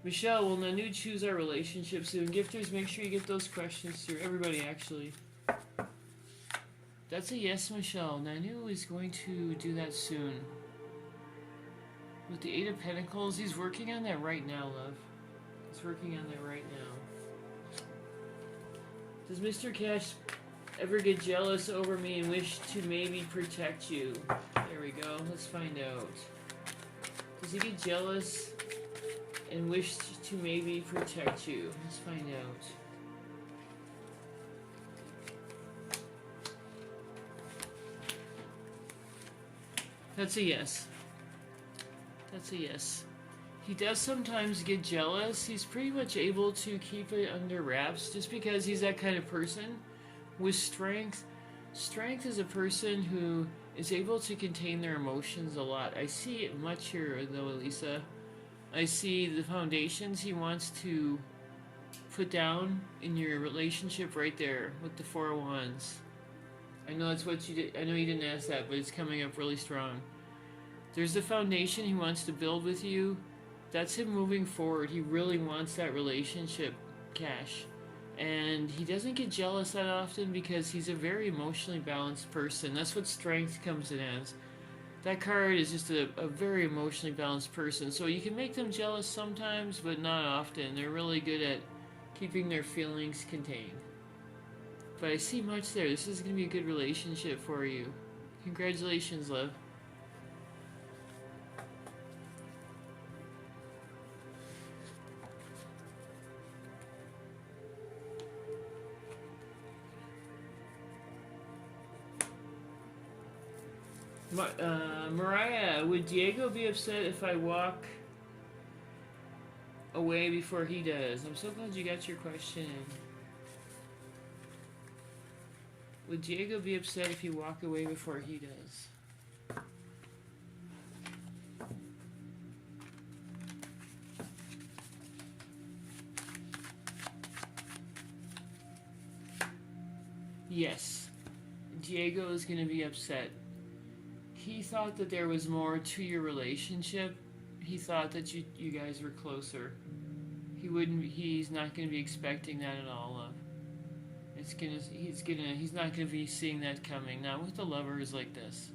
Michelle, will Nanu choose our relationship soon? Gifters, make sure you get those questions through. Everybody, actually. That's a yes, Michelle. Nanu is going to do that soon. With the Eight of Pentacles, he's working on that right now, love. He's working on that right now. Does Mr. Cash ever get jealous over me and wish to maybe protect you? There we go. Let's find out. Does he get jealous and wish to maybe protect you? Let's find out. That's a yes. That's a yes. He does sometimes get jealous. He's pretty much able to keep it under wraps just because he's that kind of person. With strength, strength is a person who is able to contain their emotions a lot. I see it much here though, Elisa. I see the foundations he wants to put down in your relationship right there with the Four of Wands. I know that's what you did. I know you didn't ask that, but it's coming up really strong. There's the foundation he wants to build with you. That's him moving forward. He really wants that relationship, Cash. And he doesn't get jealous that often because he's a very emotionally balanced person. That's what strength comes in as. That card is just a very emotionally balanced person. So you can make them jealous sometimes, but not often. They're really good at keeping their feelings contained. But I see much there. This is going to be a good relationship for you. Congratulations, love. Mariah, would Diego be upset if I walk away before he does? I'm so glad you got your question in. Would Diego be upset if you walk away before he does? Yes. Diego is going to be upset. He thought that there was more to your relationship. He thought that you guys were closer. He's not going to be expecting that at all, love. He's not going to be seeing that coming. Not with the lovers like this.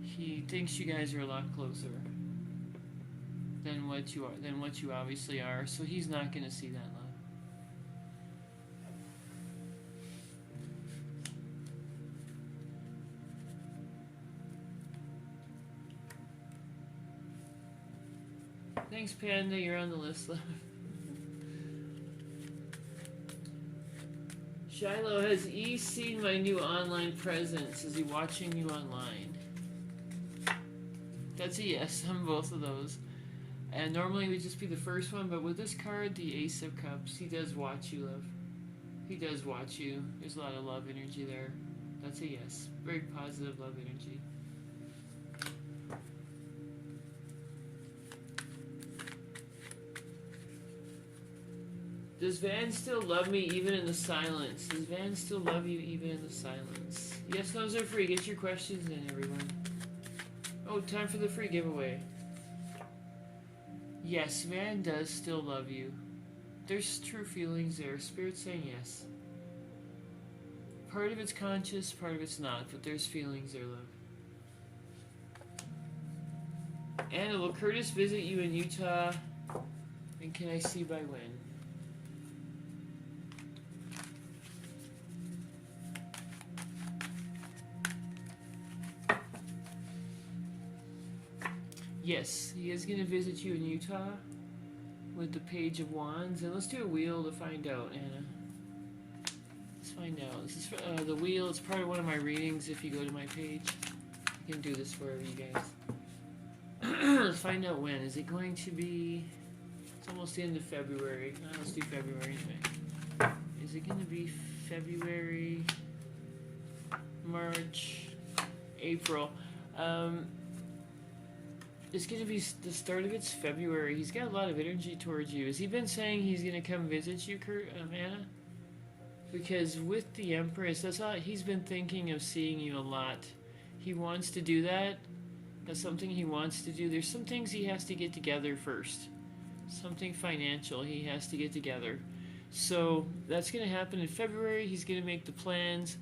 He thinks you guys are a lot closer than what you obviously are, so he's not going to see that, love. Thanks, Panda. You're on the list, love. Shiloh, has E seen my new online presence? Is he watching you online? That's a yes on both of those. And normally it would just be the first one, but with this card, the Ace of Cups, he does watch you, love. He does watch you. There's a lot of love energy there. That's a yes. Very positive love energy. Does Van still love me even in the silence? Does Van still love you even in the silence? Yes, no's are free. Get your questions in, everyone. Oh, time for the free giveaway. Yes, Van does still love you. There's true feelings there. Spirit's saying yes. Part of it's conscious, part of it's not, but there's feelings there, love. Anna, will Curtis visit you in Utah? And can I see by when? Yes, he is going to visit you in Utah with the Page of Wands. And let's do a wheel to find out, Anna. Let's find out. This is the wheel. It's part of one of my readings if you go to my page. I can do this for you guys. Let's find out when. Is it going to be... It's almost the end of February. Let's do February anyway. Is it going to be February, March, April? It's going to be the start of it's February. He's got a lot of energy towards you. Has he been saying he's going to come visit you, Anna? Because with the Empress, that's all, he's been thinking of seeing you a lot. He wants to do that. That's something he wants to do. There's some things he has to get together first. Something financial he has to get together. So that's going to happen in February. He's going to make the plans.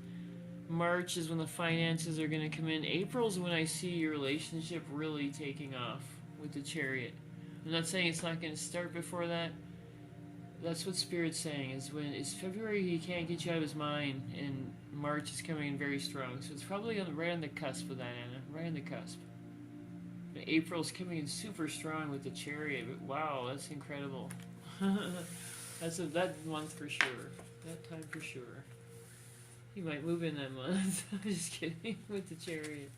March is when the finances are going to come in. April is when I see your relationship really taking off with the Chariot. I'm not saying it's not going to start before that. That's what Spirit's saying, is when it's February he can't get you out of his mind, and March is coming in very strong. So it's probably right on the cusp of that, Anna. Right on the cusp. But April's coming in super strong with the Chariot. But wow, that's incredible. That's that month for sure. That time for sure. He might move in that month. I'm just kidding. With the Chariot.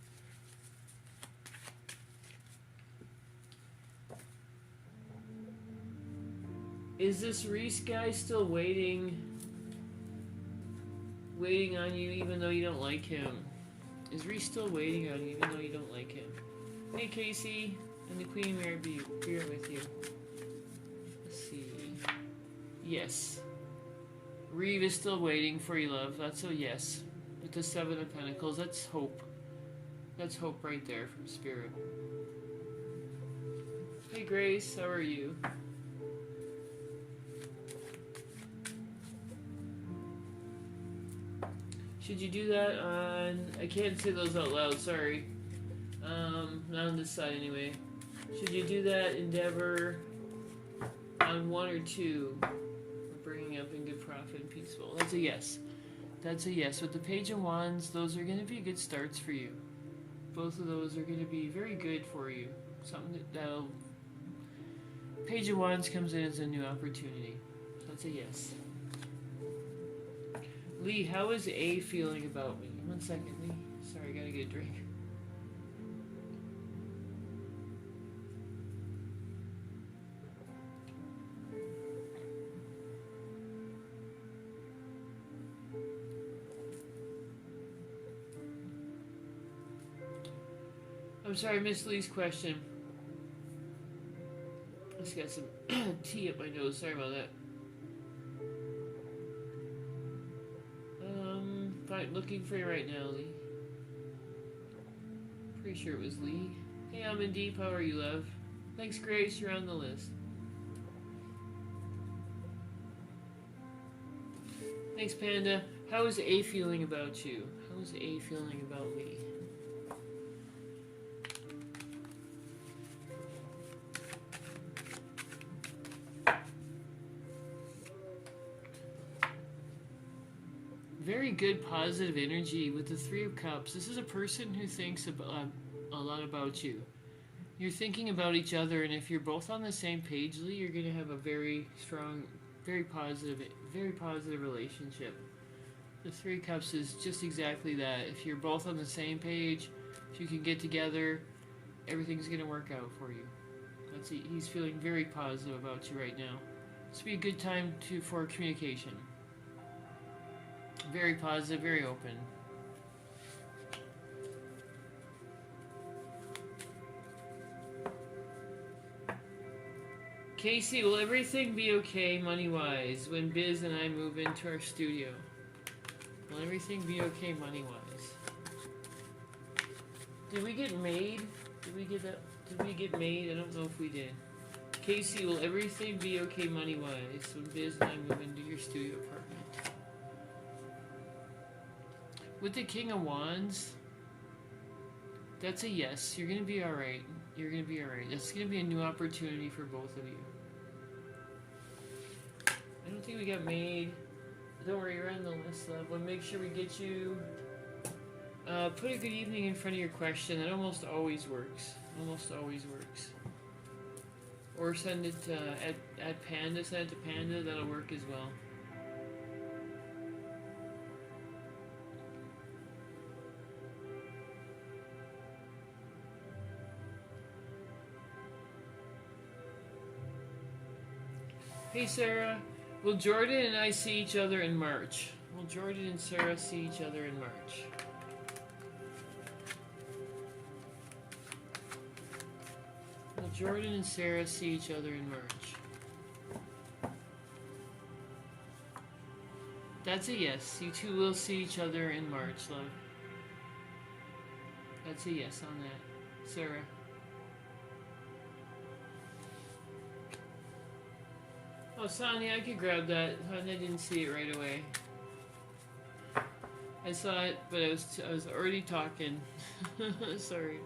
Is this Reese guy still waiting on you even though you don't like him? Is Reese still waiting on you even though you don't like him? Hey Casey, and the Queen Mary be here with you. Let's see. Yes. Reeve is still waiting for you, love. That's a yes. With the Seven of Pentacles, that's hope. That's hope right there from Spirit. Hey Grace, how are you? Should you do that on... I can't say those out loud, sorry. Not on this side anyway. Should you do that endeavor on 1 or 2? Bringing up in good profit and peaceful. That's a yes. That's a yes. With the Page of Wands, those are going to be good starts for you. Both of those are going to be very good for you. Something that'll... Page of Wands comes in as a new opportunity. That's a yes. Lee, how is A feeling about me? 1 second, Lee. Sorry, I gotta get a drink. I'm sorry, I missed Lee's question. I just got some tea up my nose. Sorry about that. Fine, looking for you right now, Lee. Pretty sure it was Lee. Hey, I'm in deep. How are you, love? Thanks, Grace. You're on the list. Thanks, Panda. How is A feeling about you? How is A feeling about me? Very good positive energy with the Three of Cups. This is a person who thinks about, a lot about you. You're thinking about each other, and if you're both on the same page, Lee, you're going to have a very strong, very positive relationship. The Three of Cups is just exactly that. If you're both on the same page, if you can get together, everything's going to work out for you. He's feeling very positive about you right now. This would be a good time for communication. Very positive, very open. Casey, will everything be okay money-wise when Biz and I move into our studio? Will everything be okay money-wise? Did we get made? Did we get that? Did we get made? I don't know if we did. Casey, will everything be okay money-wise when Biz and I move into your studio apartment? With the King of Wands, that's a yes. You're going to be alright. You're going to be alright. That's going to be a new opportunity for both of you. I don't think we got made. Don't worry, you're on the list, love. We'll make sure we get you... put a good evening in front of your question. That almost always works. Almost always works. Or send it at Panda. Send it to Panda. That'll work as well. Hey Sarah, Will Jordan and I see each other in March? Will Jordan and Sarah see each other in March? Will Jordan and Sarah see each other in March? That's a yes. You two will see each other in March, love. That's a yes on that. Sarah. Oh, Sonia, I could grab that. I didn't see it right away. I saw it, but I was already talking. Sorry.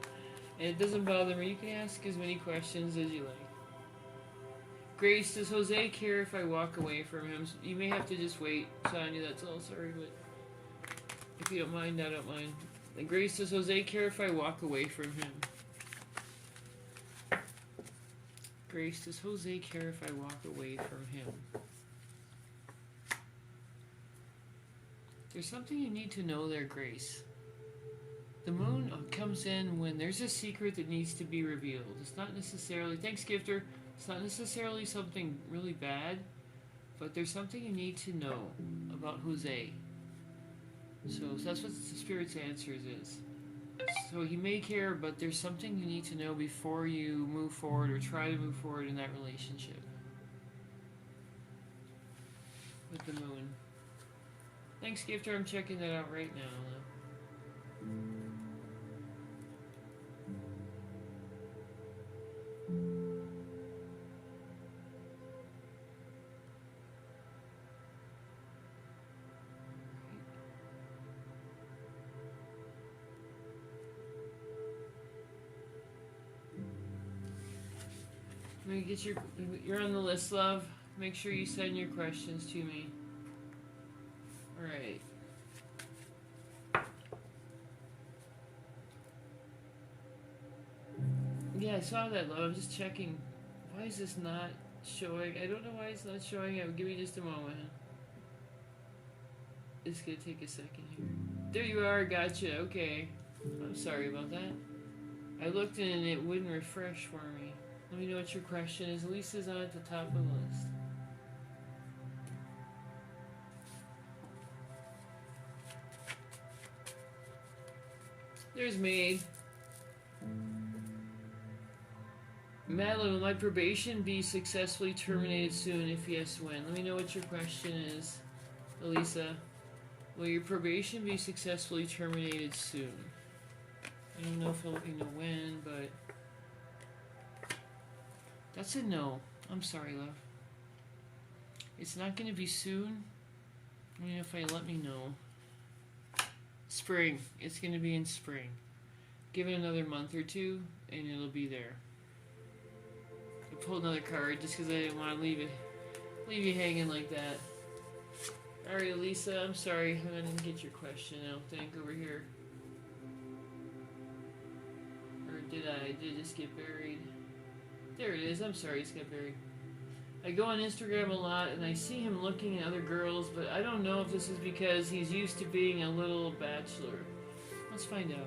And it doesn't bother me. You can ask as many questions as you like. Grace, does Jose care if I walk away from him? You may have to just wait, Sonia, that's all. Sorry, but if you don't mind, I don't mind. And Grace, does Jose care if I walk away from him? Grace, does Jose care if I walk away from him? There's something you need to know there, Grace. The moon comes in when there's a secret that needs to be revealed. It's not necessarily, thanks Gifter, it's not necessarily something really bad, but there's something you need to know about Jose. So that's what the Spirit's answers is. So he may care, but there's something you need to know before you move forward or try to move forward in that relationship. With the moon. Thanks, Gifter. I'm checking that out right now. Let me get you're on the list, love. Make sure you send your questions to me. Alright. Yeah, I saw that, love. I'm just checking. Why is this not showing? I don't know why it's not showing up. Give me just a moment. It's gonna take a second here. There you are. Gotcha. Okay. I'm sorry about that. I looked and it wouldn't refresh for me. Let me know what your question is. Lisa's on at the top of the list. There's Maid. Madeline, will my probation be successfully terminated soon? If yes, when? Let me know what your question is, Elisa. Will your probation be successfully terminated soon? I don't know if I'm looking to when, but... That's a no. I'm sorry, love. It's not going to be soon. I mean, if I let me know. Spring. It's going to be in spring. Give it another month or two, and it'll be there. I pulled another card just because I didn't want to leave you hanging like that. Alright, Lisa, I'm sorry. I didn't get your question, I don't think, over here. Or did I? Did it just get buried? There it is. I'm sorry, it's got buried. I go on Instagram a lot and I see him looking at other girls, but I don't know if this is because he's used to being a little bachelor. Let's find out.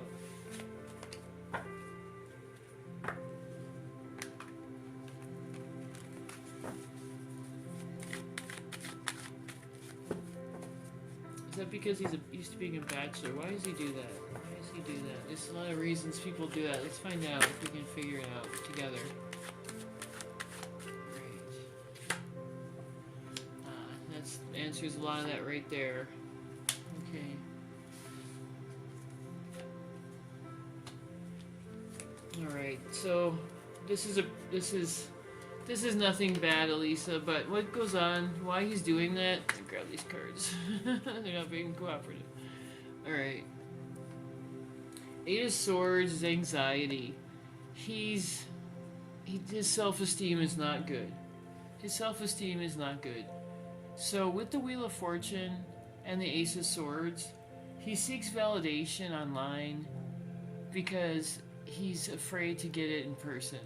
Is that because he's used to being a bachelor? Why does he do that? Why does he do that? There's a lot of reasons people do that. Let's find out if we can figure it out together. Answers a lot of that right there. Okay. Alright, so this is nothing bad, Elisa, but what goes on, why he's doing that, grab these cards. They're not being cooperative. Alright. Eight of Swords is anxiety. His self-esteem is not good. His self-esteem is not good. So with the Wheel of Fortune and the Ace of Swords, he seeks validation online because he's afraid to get it in person.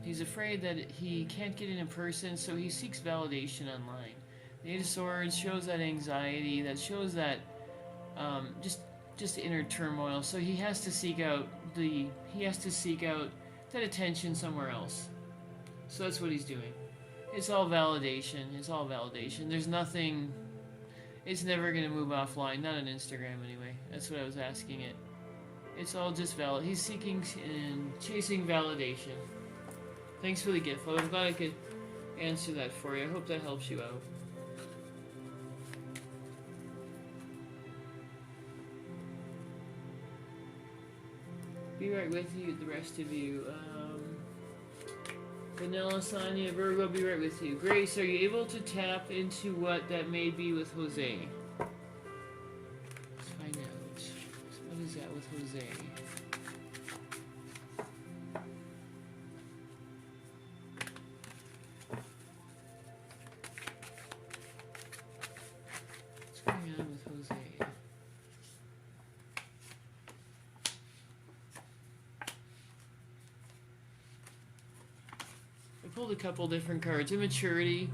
He's afraid that he can't get it in person, so he seeks validation online. The Eight of Swords shows that anxiety, that shows that just inner turmoil. So he has to seek out that attention somewhere else. So that's what he's doing. It's all validation. It's all validation. There's nothing. It's never gonna move offline. Not on Instagram anyway. That's what I was asking it. It's all just valid. He's seeking and chasing validation. Thanks for the gift. Well, I'm glad I could answer that for you. I hope that helps you out. Be right with you, the rest of you. Vanilla, Sonia, Virgo, be right with you. Grace, are you able to tap into what that may be with Jose? Let's find out. What is that with Jose? What's going on with Jose? Pulled a couple different cards. Immaturity.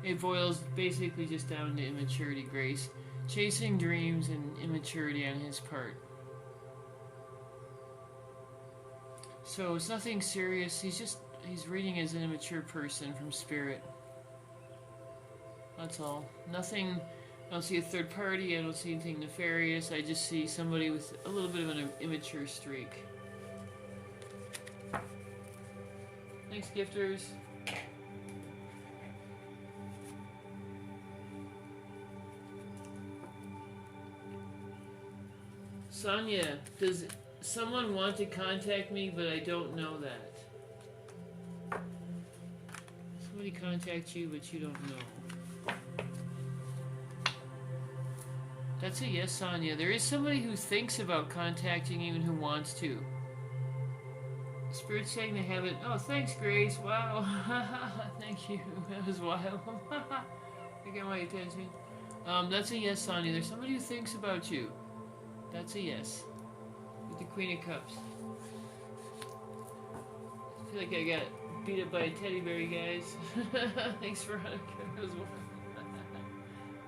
It boils basically just down to immaturity, Grace. Chasing dreams and immaturity on his part. So it's nothing serious. He's reading as an immature person from spirit. That's all. Nothing. I don't see a third party. I don't see anything nefarious. I just see somebody with a little bit of an immature streak. Thanks, gifters. Sonia, does someone want to contact me, but I don't know that? Somebody contact you, but you don't know. That's a yes, Sonia. There is somebody who thinks about contacting you and who wants to. Spirit's saying they haven't. Oh, thanks, Grace. Wow. Thank you. That was wild. You got my attention. That's a yes, Sonia. There's somebody who thinks about you. That's a yes. With the Queen of Cups. I feel like I got beat up by a teddy bear, you guys. Thanks, Veronica. That was wild.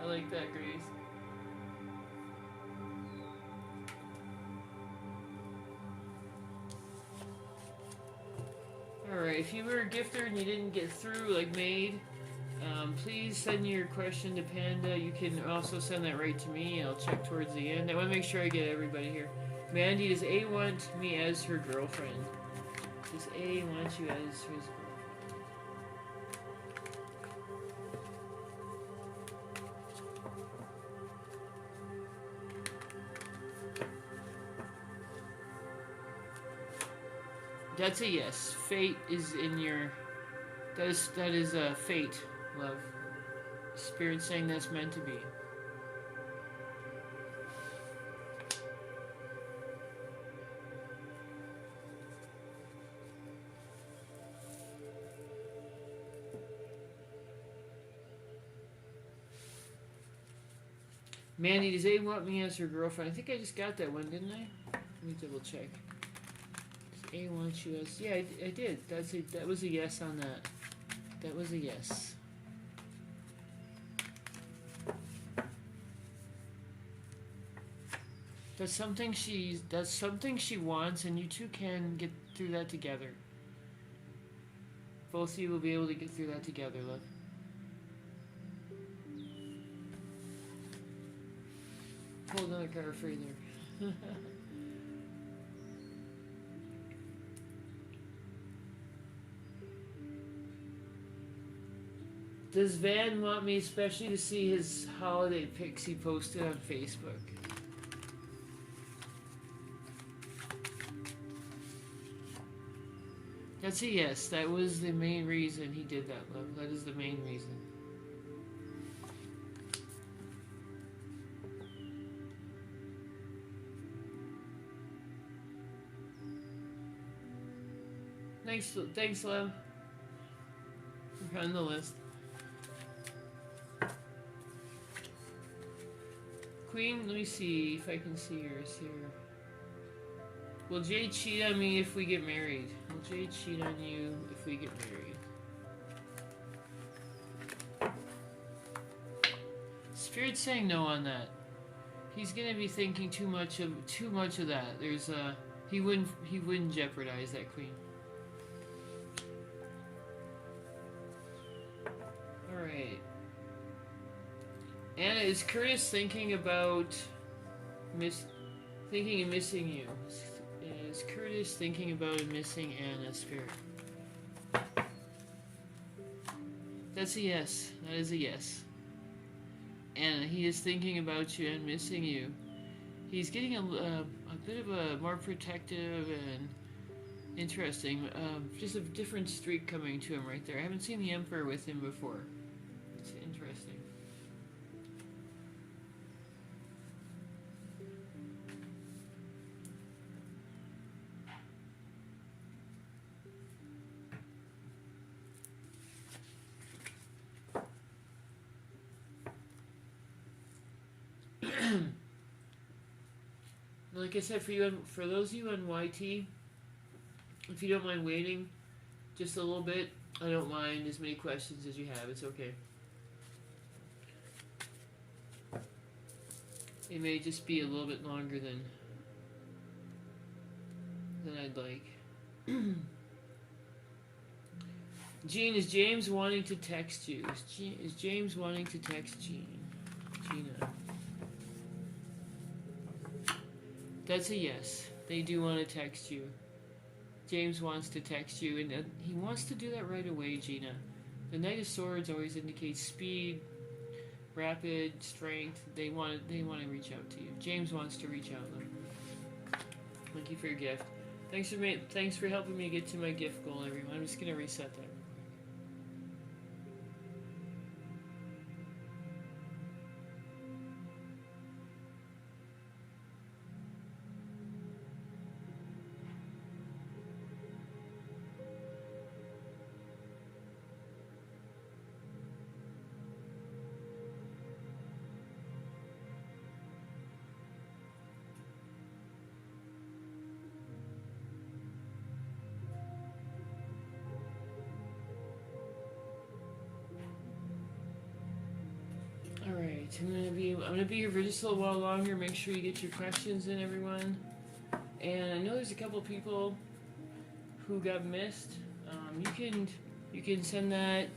I like that, Grace. Alright, if you were a gifter and you didn't get through, like Maid, please send your question to Panda. You can also send that right to me. I'll check towards the end. I want to make sure I get everybody here. Mandy, does A want me as her girlfriend? Does A want you as his girlfriend? That's a yes. Fate is in your... That is a fate, love. Spirit saying that's meant to be. Mandy, does A want me as her girlfriend? I think I just got that one, didn't I? Let me double check. Does A want you as... Yeah, I did. That was a yes on that. That was a yes. That's something she wants, and you two can get through that together. Both of you will be able to get through that together, love. Pull another card for you there. Does Van want me especially to see his holiday pics he posted on Facebook? That's a yes. That was the main reason he did that, love. That is the main reason. Thanks, love. We're on the list. Queen, let me see if I can see yours here. Will Jay cheat on me if we get married? Will Jay cheat on you if we get married? Spirit's saying no on that. He's gonna be thinking too much of that. There's he wouldn't jeopardize that queen. Alright. Anna, is Curtis thinking about thinking and missing you? Is Curtis thinking about and missing Anna, Spirit? That's a yes. That is a yes. Anna, he is thinking about you and missing you. He's getting a bit of a more protective and interesting, just a different streak coming to him right there. I haven't seen the Emperor with him before. It's interesting. Like I said, for those of you on YT, if you don't mind waiting just a little bit, I don't mind as many questions as you have. It's okay. It may just be a little bit longer than I'd like. Jean, is James wanting to text you? Is James wanting to text Jean? Gina. That's a yes. They do want to text you. James wants to text you, and he wants to do that right away, Gina. The Knight of Swords always indicates speed, rapid, strength. They want to reach out to you. James wants to reach out to them. Thank you for your gift. Thanks for helping me get to my gift goal, everyone. I'm just gonna reset that. I'm gonna be here for just a little while longer. Make sure you get your questions in, everyone. And I know there's a couple people who got missed. You can send that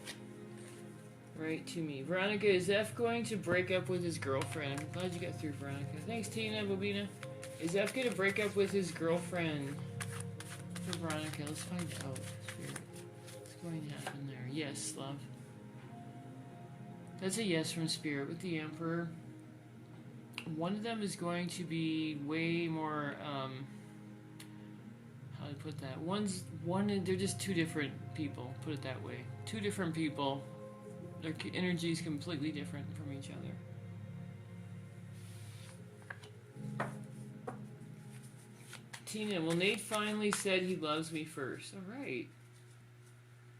right to me. Veronica, is F going to break up with his girlfriend? I'm glad you got through, Veronica. Thanks, Tina, Bobina. Is F going to break up with his girlfriend? For Veronica, let's find out. Spirit. What's going to happen there? Yes, love. That's a yes from Spirit with the Emperor. One of them is going to be way more, how to put that? They're just two different people, put it that way. Two different people. Their energy is completely different from each other. Tina, well, Nate finally said he loves me first. Alright.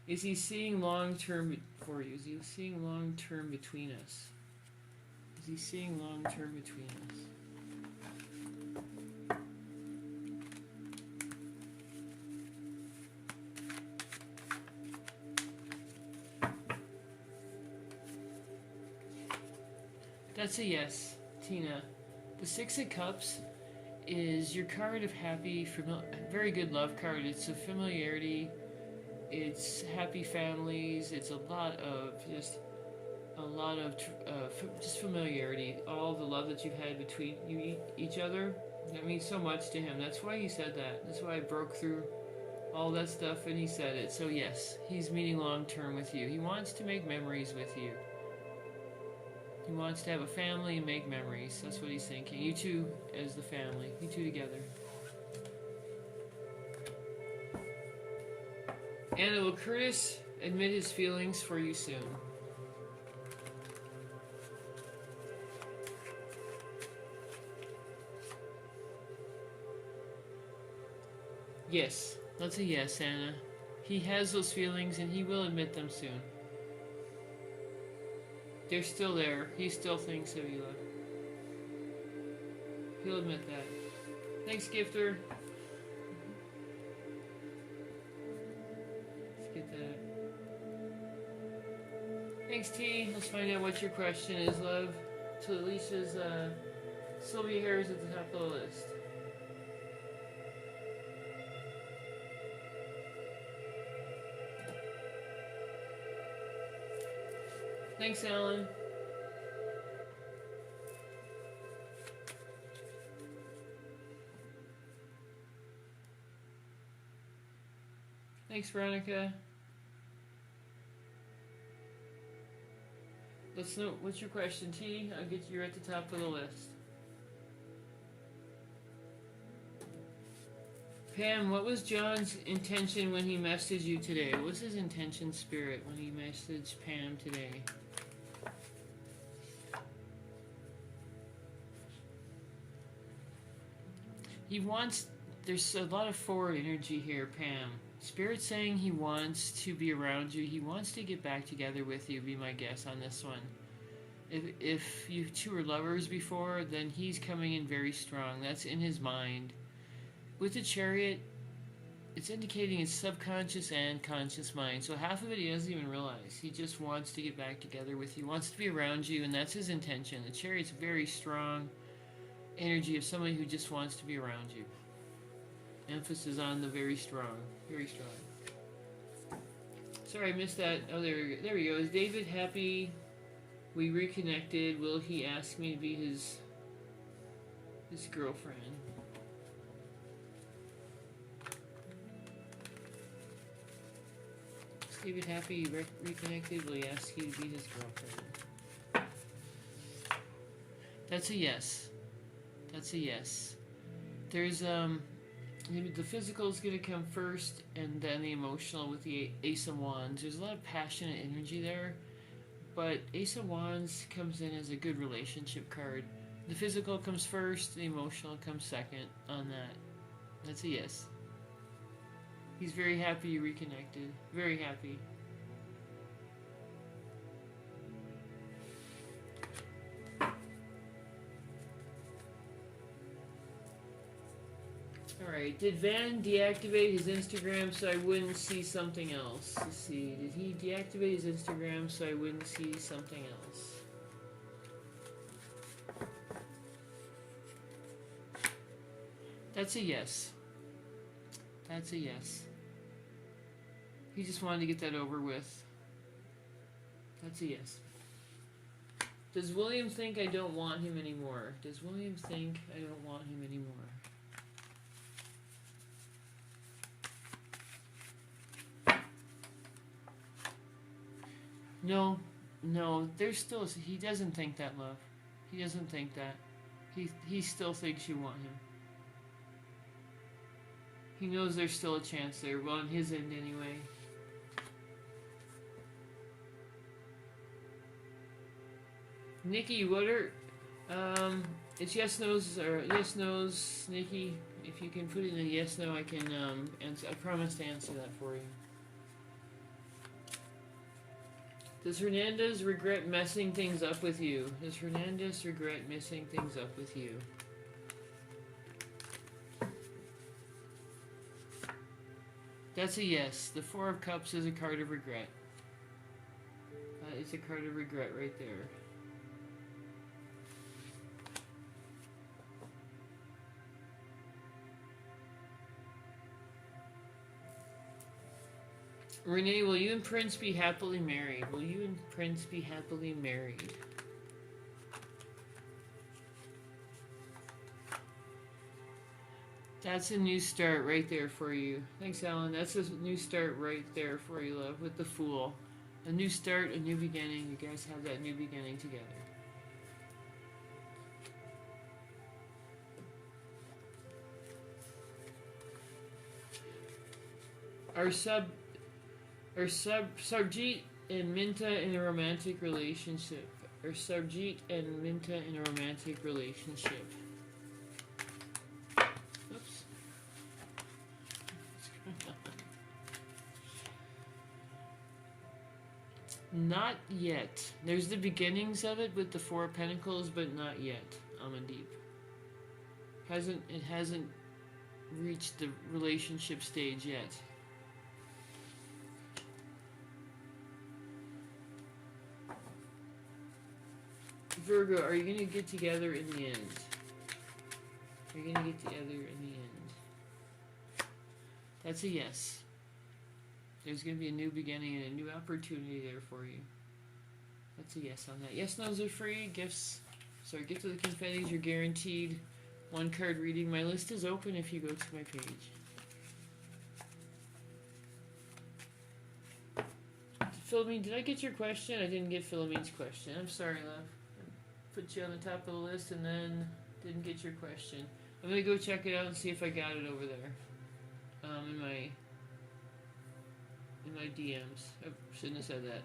Is he seeing long-term for you? Is he seeing long-term between us? Is he seeing long-term between us? That's a yes, Tina. The Six of Cups is your card of happy, very good love card. It's a familiarity. It's happy families. It's a lot of just familiarity. All the love that you've had between each other. That means so much to him. That's why he said that. That's why I broke through all that stuff and he said it. So yes, he's meeting long term with you. He wants to make memories with you. He wants to have a family and make memories. That's what he's thinking. You two as the family. You two together. Anna, will Curtis admit his feelings for you soon? Yes. That's a yes, Anna. He has those feelings and he will admit them soon. They're still there. He still thinks of you. He'll admit that. Thanks, Gifter. Thanks, T. Let's find out what your question is, love. So Alicia's, Sylvia Harris at the top of the list. Thanks, Alan. Thanks, Veronica. Let's know, what's your question, T? I'll get you at the top of the list. Pam, what was John's intention when he messaged you today? What was his intention, Spirit, when he messaged Pam today? He wants, there's a lot of forward energy here, Pam. Spirit's saying he wants to be around you. He wants to get back together with you, be my guess on this one. If you two were lovers before, then he's coming in very strong. That's in his mind. With the Chariot, it's indicating his subconscious and conscious mind. So half of it he doesn't even realize. He just wants to get back together with you, wants to be around you, and that's his intention. The Chariot's very strong energy of somebody who just wants to be around you. Emphasis on the very strong. Very strong. Sorry, I missed that. Oh, there we go. Is David happy we reconnected? Will he ask me to be his girlfriend? Is David happy you reconnected? Will he ask you to be his girlfriend? That's a yes. That's a yes. There's the physical is going to come first, and then the emotional with the Ace of Wands. There's a lot of passionate energy there, but Ace of Wands comes in as a good relationship card. The physical comes first, the emotional comes second on that. That's a yes. He's very happy you reconnected. Very happy. Alright, did Van deactivate his Instagram so I wouldn't see something else? Let's see, did he deactivate his Instagram so I wouldn't see something else? That's a yes. That's a yes. He just wanted to get that over with. That's a yes. Does William think I don't want him anymore? Does William think I don't want him anymore? No, there's still, he doesn't think that, love. He doesn't think that. He still thinks you want him. He knows there's still a chance there, well, on his end anyway. Nikki, what are, it's yes, no's, or yes, no's, Nikki. If you can put it in a yes, no, I can, answer, I promise to answer that for you. Does Hernandez regret messing things up with you? Does Hernandez regret messing things up with you? That's a yes. The Four of Cups is a card of regret. It's a card of regret right there. Renee, will you and Prince be happily married? Will you and Prince be happily married? That's a new start right there for you. Thanks, Alan. That's a new start right there for you, love, with the Fool. A new start, a new beginning. You guys have that new beginning together. Are Sarjeet and Minta in a romantic relationship? Are Sarjeet and Minta in a romantic relationship? Oops. Not yet. There's the beginnings of it with the Four of Pentacles, but not yet. Amandeep. It hasn't reached the relationship stage yet. Virgo, are you going to get together in the end? Are you going to get together in the end? That's a yes. There's going to be a new beginning and a new opportunity there for you. That's a yes on that. Yes, no's are free. Gifts. Sorry, gifts of the confettis are guaranteed. One card reading. My list is open if you go to my page. Philomene, did I get your question? I didn't get Philomene's question. I'm sorry, love. I put you on the top of the list and then didn't get your question. I'm gonna go check it out and see if I got it over there. In my DMs. I shouldn't have said that.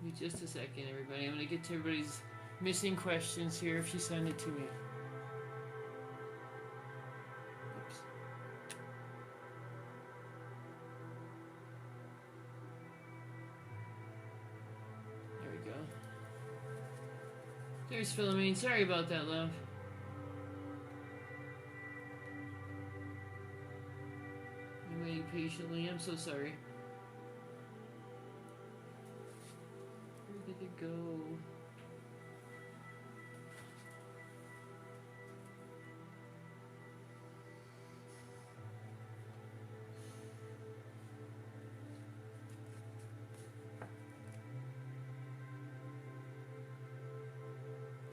Give me just a second, everybody. I'm gonna get to everybody's missing questions here if you send it to me. Oops. There we go. There's Philomene. Sorry about that, love. I'm waiting patiently. I'm so sorry. Where did it go?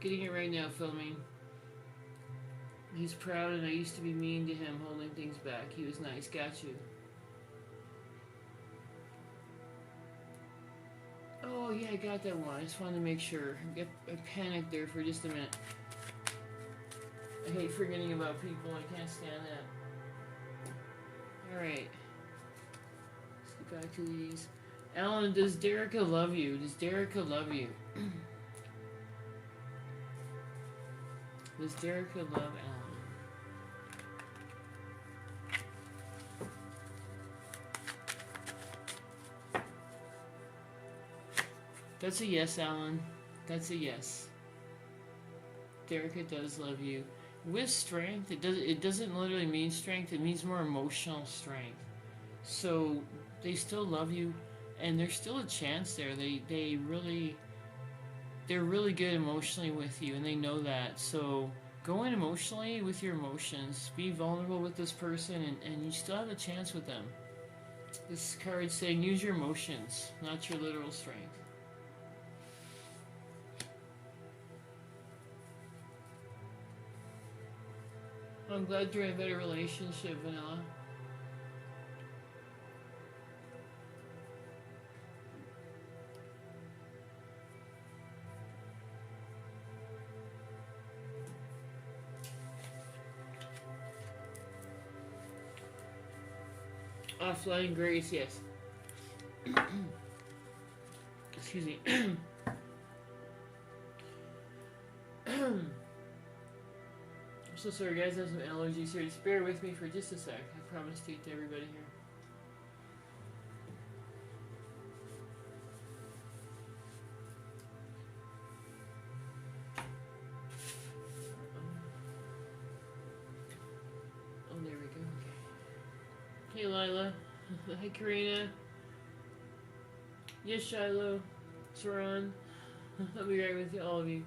Getting it right now, Philomene. He's proud and I used to be mean to him, holding things back. He was nice. Got you. Oh, yeah, I got that one. I just wanted to make sure. I panicked there for just a minute. I hate forgetting about people. I can't stand that. Alright. Let's get back to these. Alan, does Derica love you? Does Derica love you? Does Derica love Alan? That's a yes, Alan. That's a yes. Derica does love you. With strength, it doesn't literally mean strength, it means more emotional strength. So they still love you and there's still a chance there. They're really good emotionally with you and they know that. So go in emotionally with your emotions. Be vulnerable with this person and you still have a chance with them. This card's saying use your emotions, not your literal strength. I'm glad you're in a better relationship, Vanilla. Offline grace, yes. Excuse me. I'm so sorry, guys. I have some allergies here. Just bear with me for just a sec. I promise to get to everybody here. Oh, there we go. Okay. Hey, Lila. Hi, Karina. Yes, Shiloh. Saran. I'll be right with you, all of you.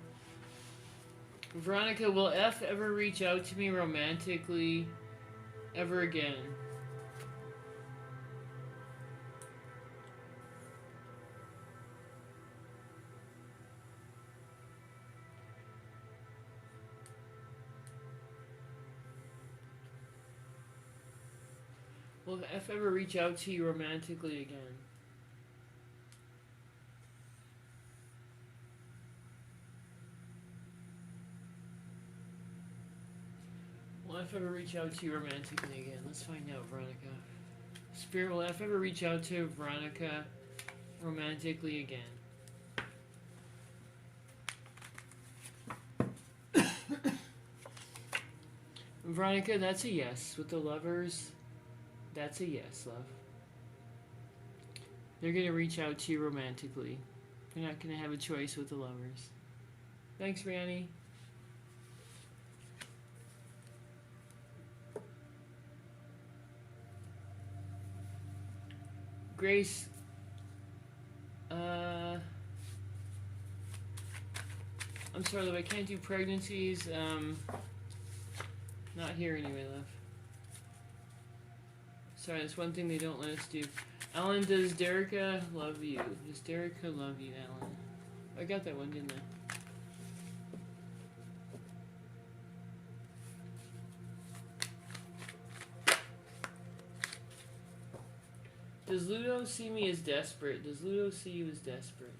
Veronica, will F ever reach out to me romantically ever again? Will F ever reach out to you romantically again? Will F ever reach out to you romantically again? Let's find out, Veronica. Spirit, will F ever reach out to Veronica romantically again? Veronica, that's a yes. With the lovers, that's a yes, love. They're going to reach out to you romantically. They're not going to have a choice with the lovers. Thanks, Ranny. Grace, I'm sorry, love, I can't do pregnancies. Not here anyway, love. Sorry, that's one thing they don't let us do. Alan, does Derica love you? Does Derica love you, Alan? I got that one, didn't I? Does Ludo see me as desperate? Does Ludo see you as desperate?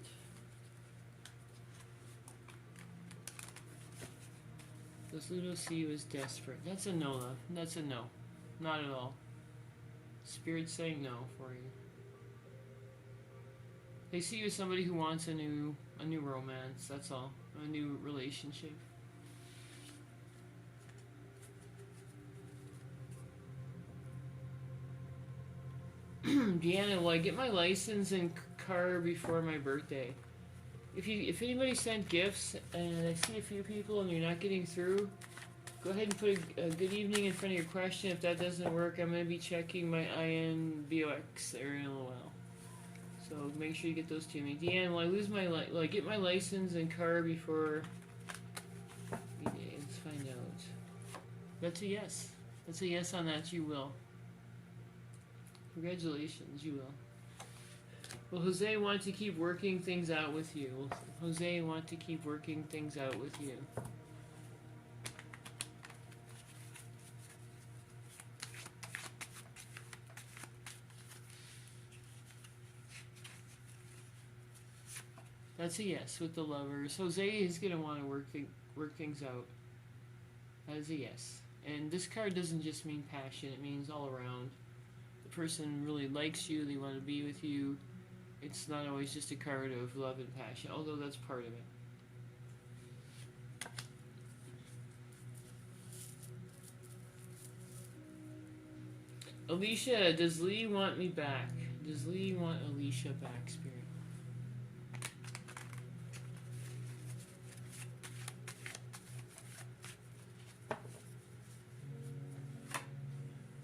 Does Ludo see you as desperate? That's a no, love. That's a no. Not at all. Spirit's saying no for you. They see you as somebody who wants a new romance, that's all. A new relationship. Deanna, will I get my license and car before my birthday? If anybody sent gifts and I see a few people and you're not getting through, go ahead and put a good evening in front of your question. If that doesn't work, I'm going to be checking my INBOX there in a little while. So make sure you get those to me. Deanna, will I get my license and car before? Okay, let's find out. That's a yes. That's a yes on that. You will. Congratulations, you will. Will Jose want to keep working things out with you? Will Jose want to keep working things out with you? That's a yes with the lovers. Jose is going to want to work things out. That is a yes. And this card doesn't just mean passion, it means all around. The person really likes you, they want to be with you. It's not always just a card of love and passion, although that's part of it. Alicia, does Lee want me back? Does Lee want Alicia back, Spirit?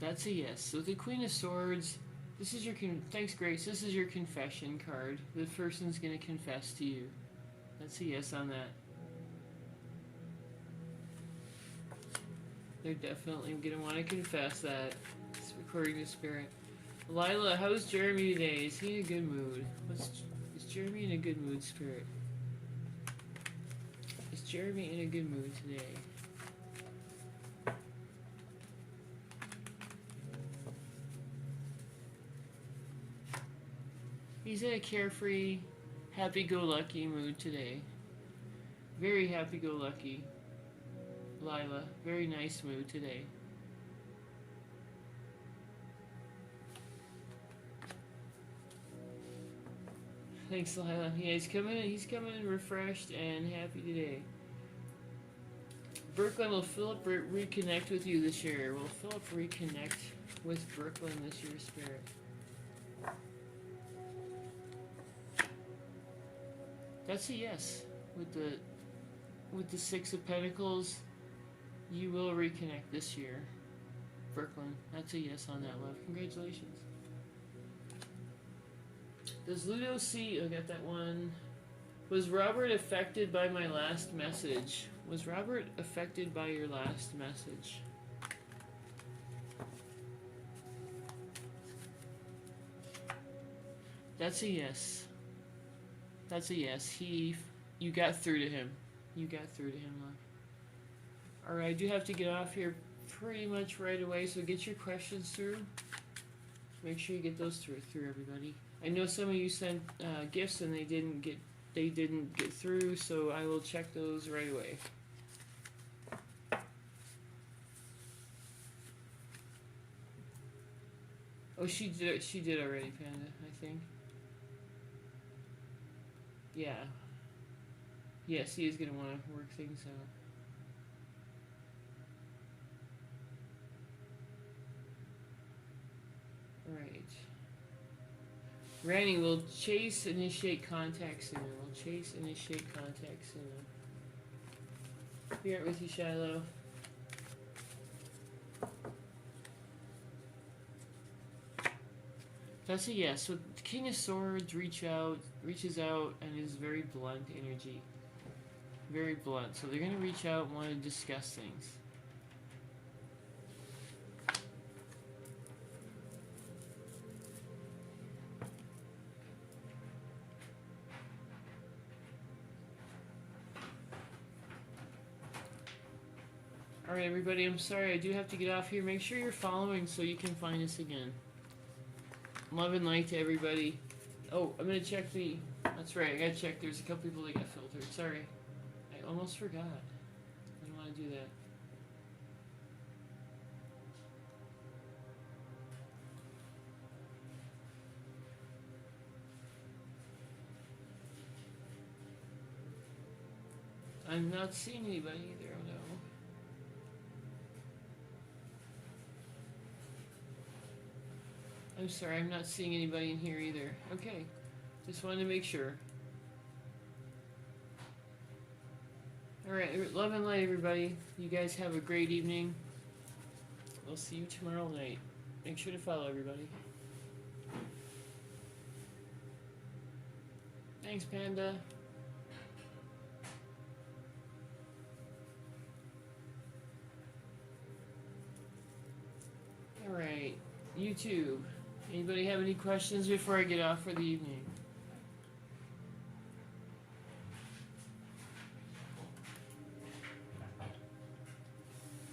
That's a yes. So the Queen of Swords, this is your thanks, Grace. This is your confession card. The person's gonna confess to you. That's a yes on that. They're definitely gonna want to confess that. It's according to Spirit. Lila, how's Jeremy today? Is he in a good mood? Is Jeremy in a good mood, Spirit? Is Jeremy in a good mood today? He's in a carefree, happy-go-lucky mood today. Very happy-go-lucky. Lila, very nice mood today. Thanks, Lila. Yeah, he's coming refreshed and happy today. Brooklyn, will Philip reconnect with you this year? Will Philip reconnect with Brooklyn this year, Spirit? That's a yes. With the Six of Pentacles, you will reconnect this year. Brooklyn, that's a yes on that, love. Congratulations. Does Ludo see... I got that one. Was Robert affected by my last message? Was Robert affected by your last message? That's a yes. That's a yes. You got through to him. You got through to him, love. Alright, I do have to get off here pretty much right away, so get your questions through. Make sure you get those through everybody. I know some of you sent gifts and they didn't get through, so I will check those right away. Oh, she did already, Panda, I think. Yeah. Yes, he is going to want to work things out. Right. Randy, will Chase initiate contact sooner? Will Chase initiate contact sooner? Be right with you, Shiloh. That's a yes. So the King of Swords reaches out and is very blunt energy. Very blunt. So they're going to reach out and want to discuss things. Alright, everybody, I'm sorry. I do have to get off here. Make sure you're following so you can find us again. Love and light to everybody. Oh, I'm gonna check the... That's right, I gotta check. There's a couple people that got filtered. Sorry. I almost forgot. I didn't want to do that. I'm not seeing anybody either. Oh no. I'm sorry, I'm not seeing anybody in here either. Okay. Just wanted to make sure. Alright, love and light, everybody. You guys have a great evening. We'll see you tomorrow night. Make sure to follow everybody. Thanks, Panda. Alright, YouTube. Anybody have any questions before I get off for the evening?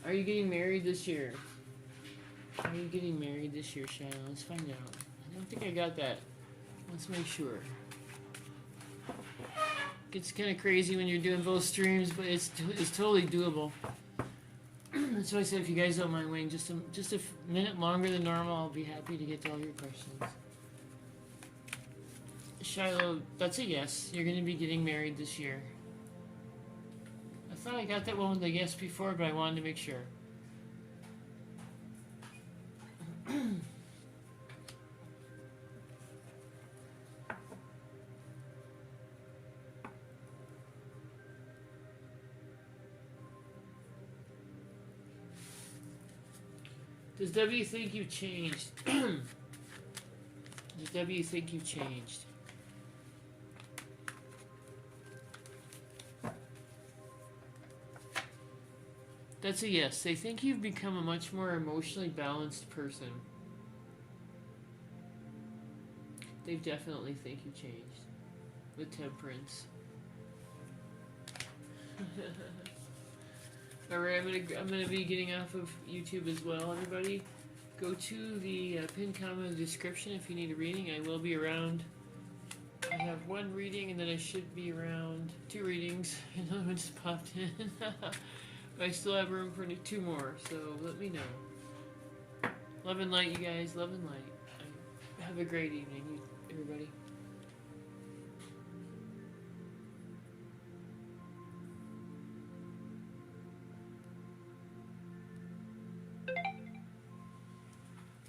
Are you getting married this year? Are you getting married this year, Shannon? Let's find out. I don't think I got that. Let's make sure. It's kind of crazy when you're doing both streams, but it's totally doable. That's why I said if you guys don't mind waiting just a minute longer than normal, I'll be happy to get to all your questions. Shiloh, that's a yes. You're going to be getting married this year. I thought I got that one with the yes before, but I wanted to make sure. Does W think you've changed? Does W think you've changed? That's a yes. They think you've become a much more emotionally balanced person. They definitely think you changed. With temperance. Alright, I'm gonna be getting off of YouTube as well, everybody. Go to the pinned comment in the description if you need a reading. I will be around. I have one reading and then I should be around 2 readings. Another one just popped in. But I still have room for 2 more, so let me know. Love and light, you guys. Love and light. Have a great evening, everybody.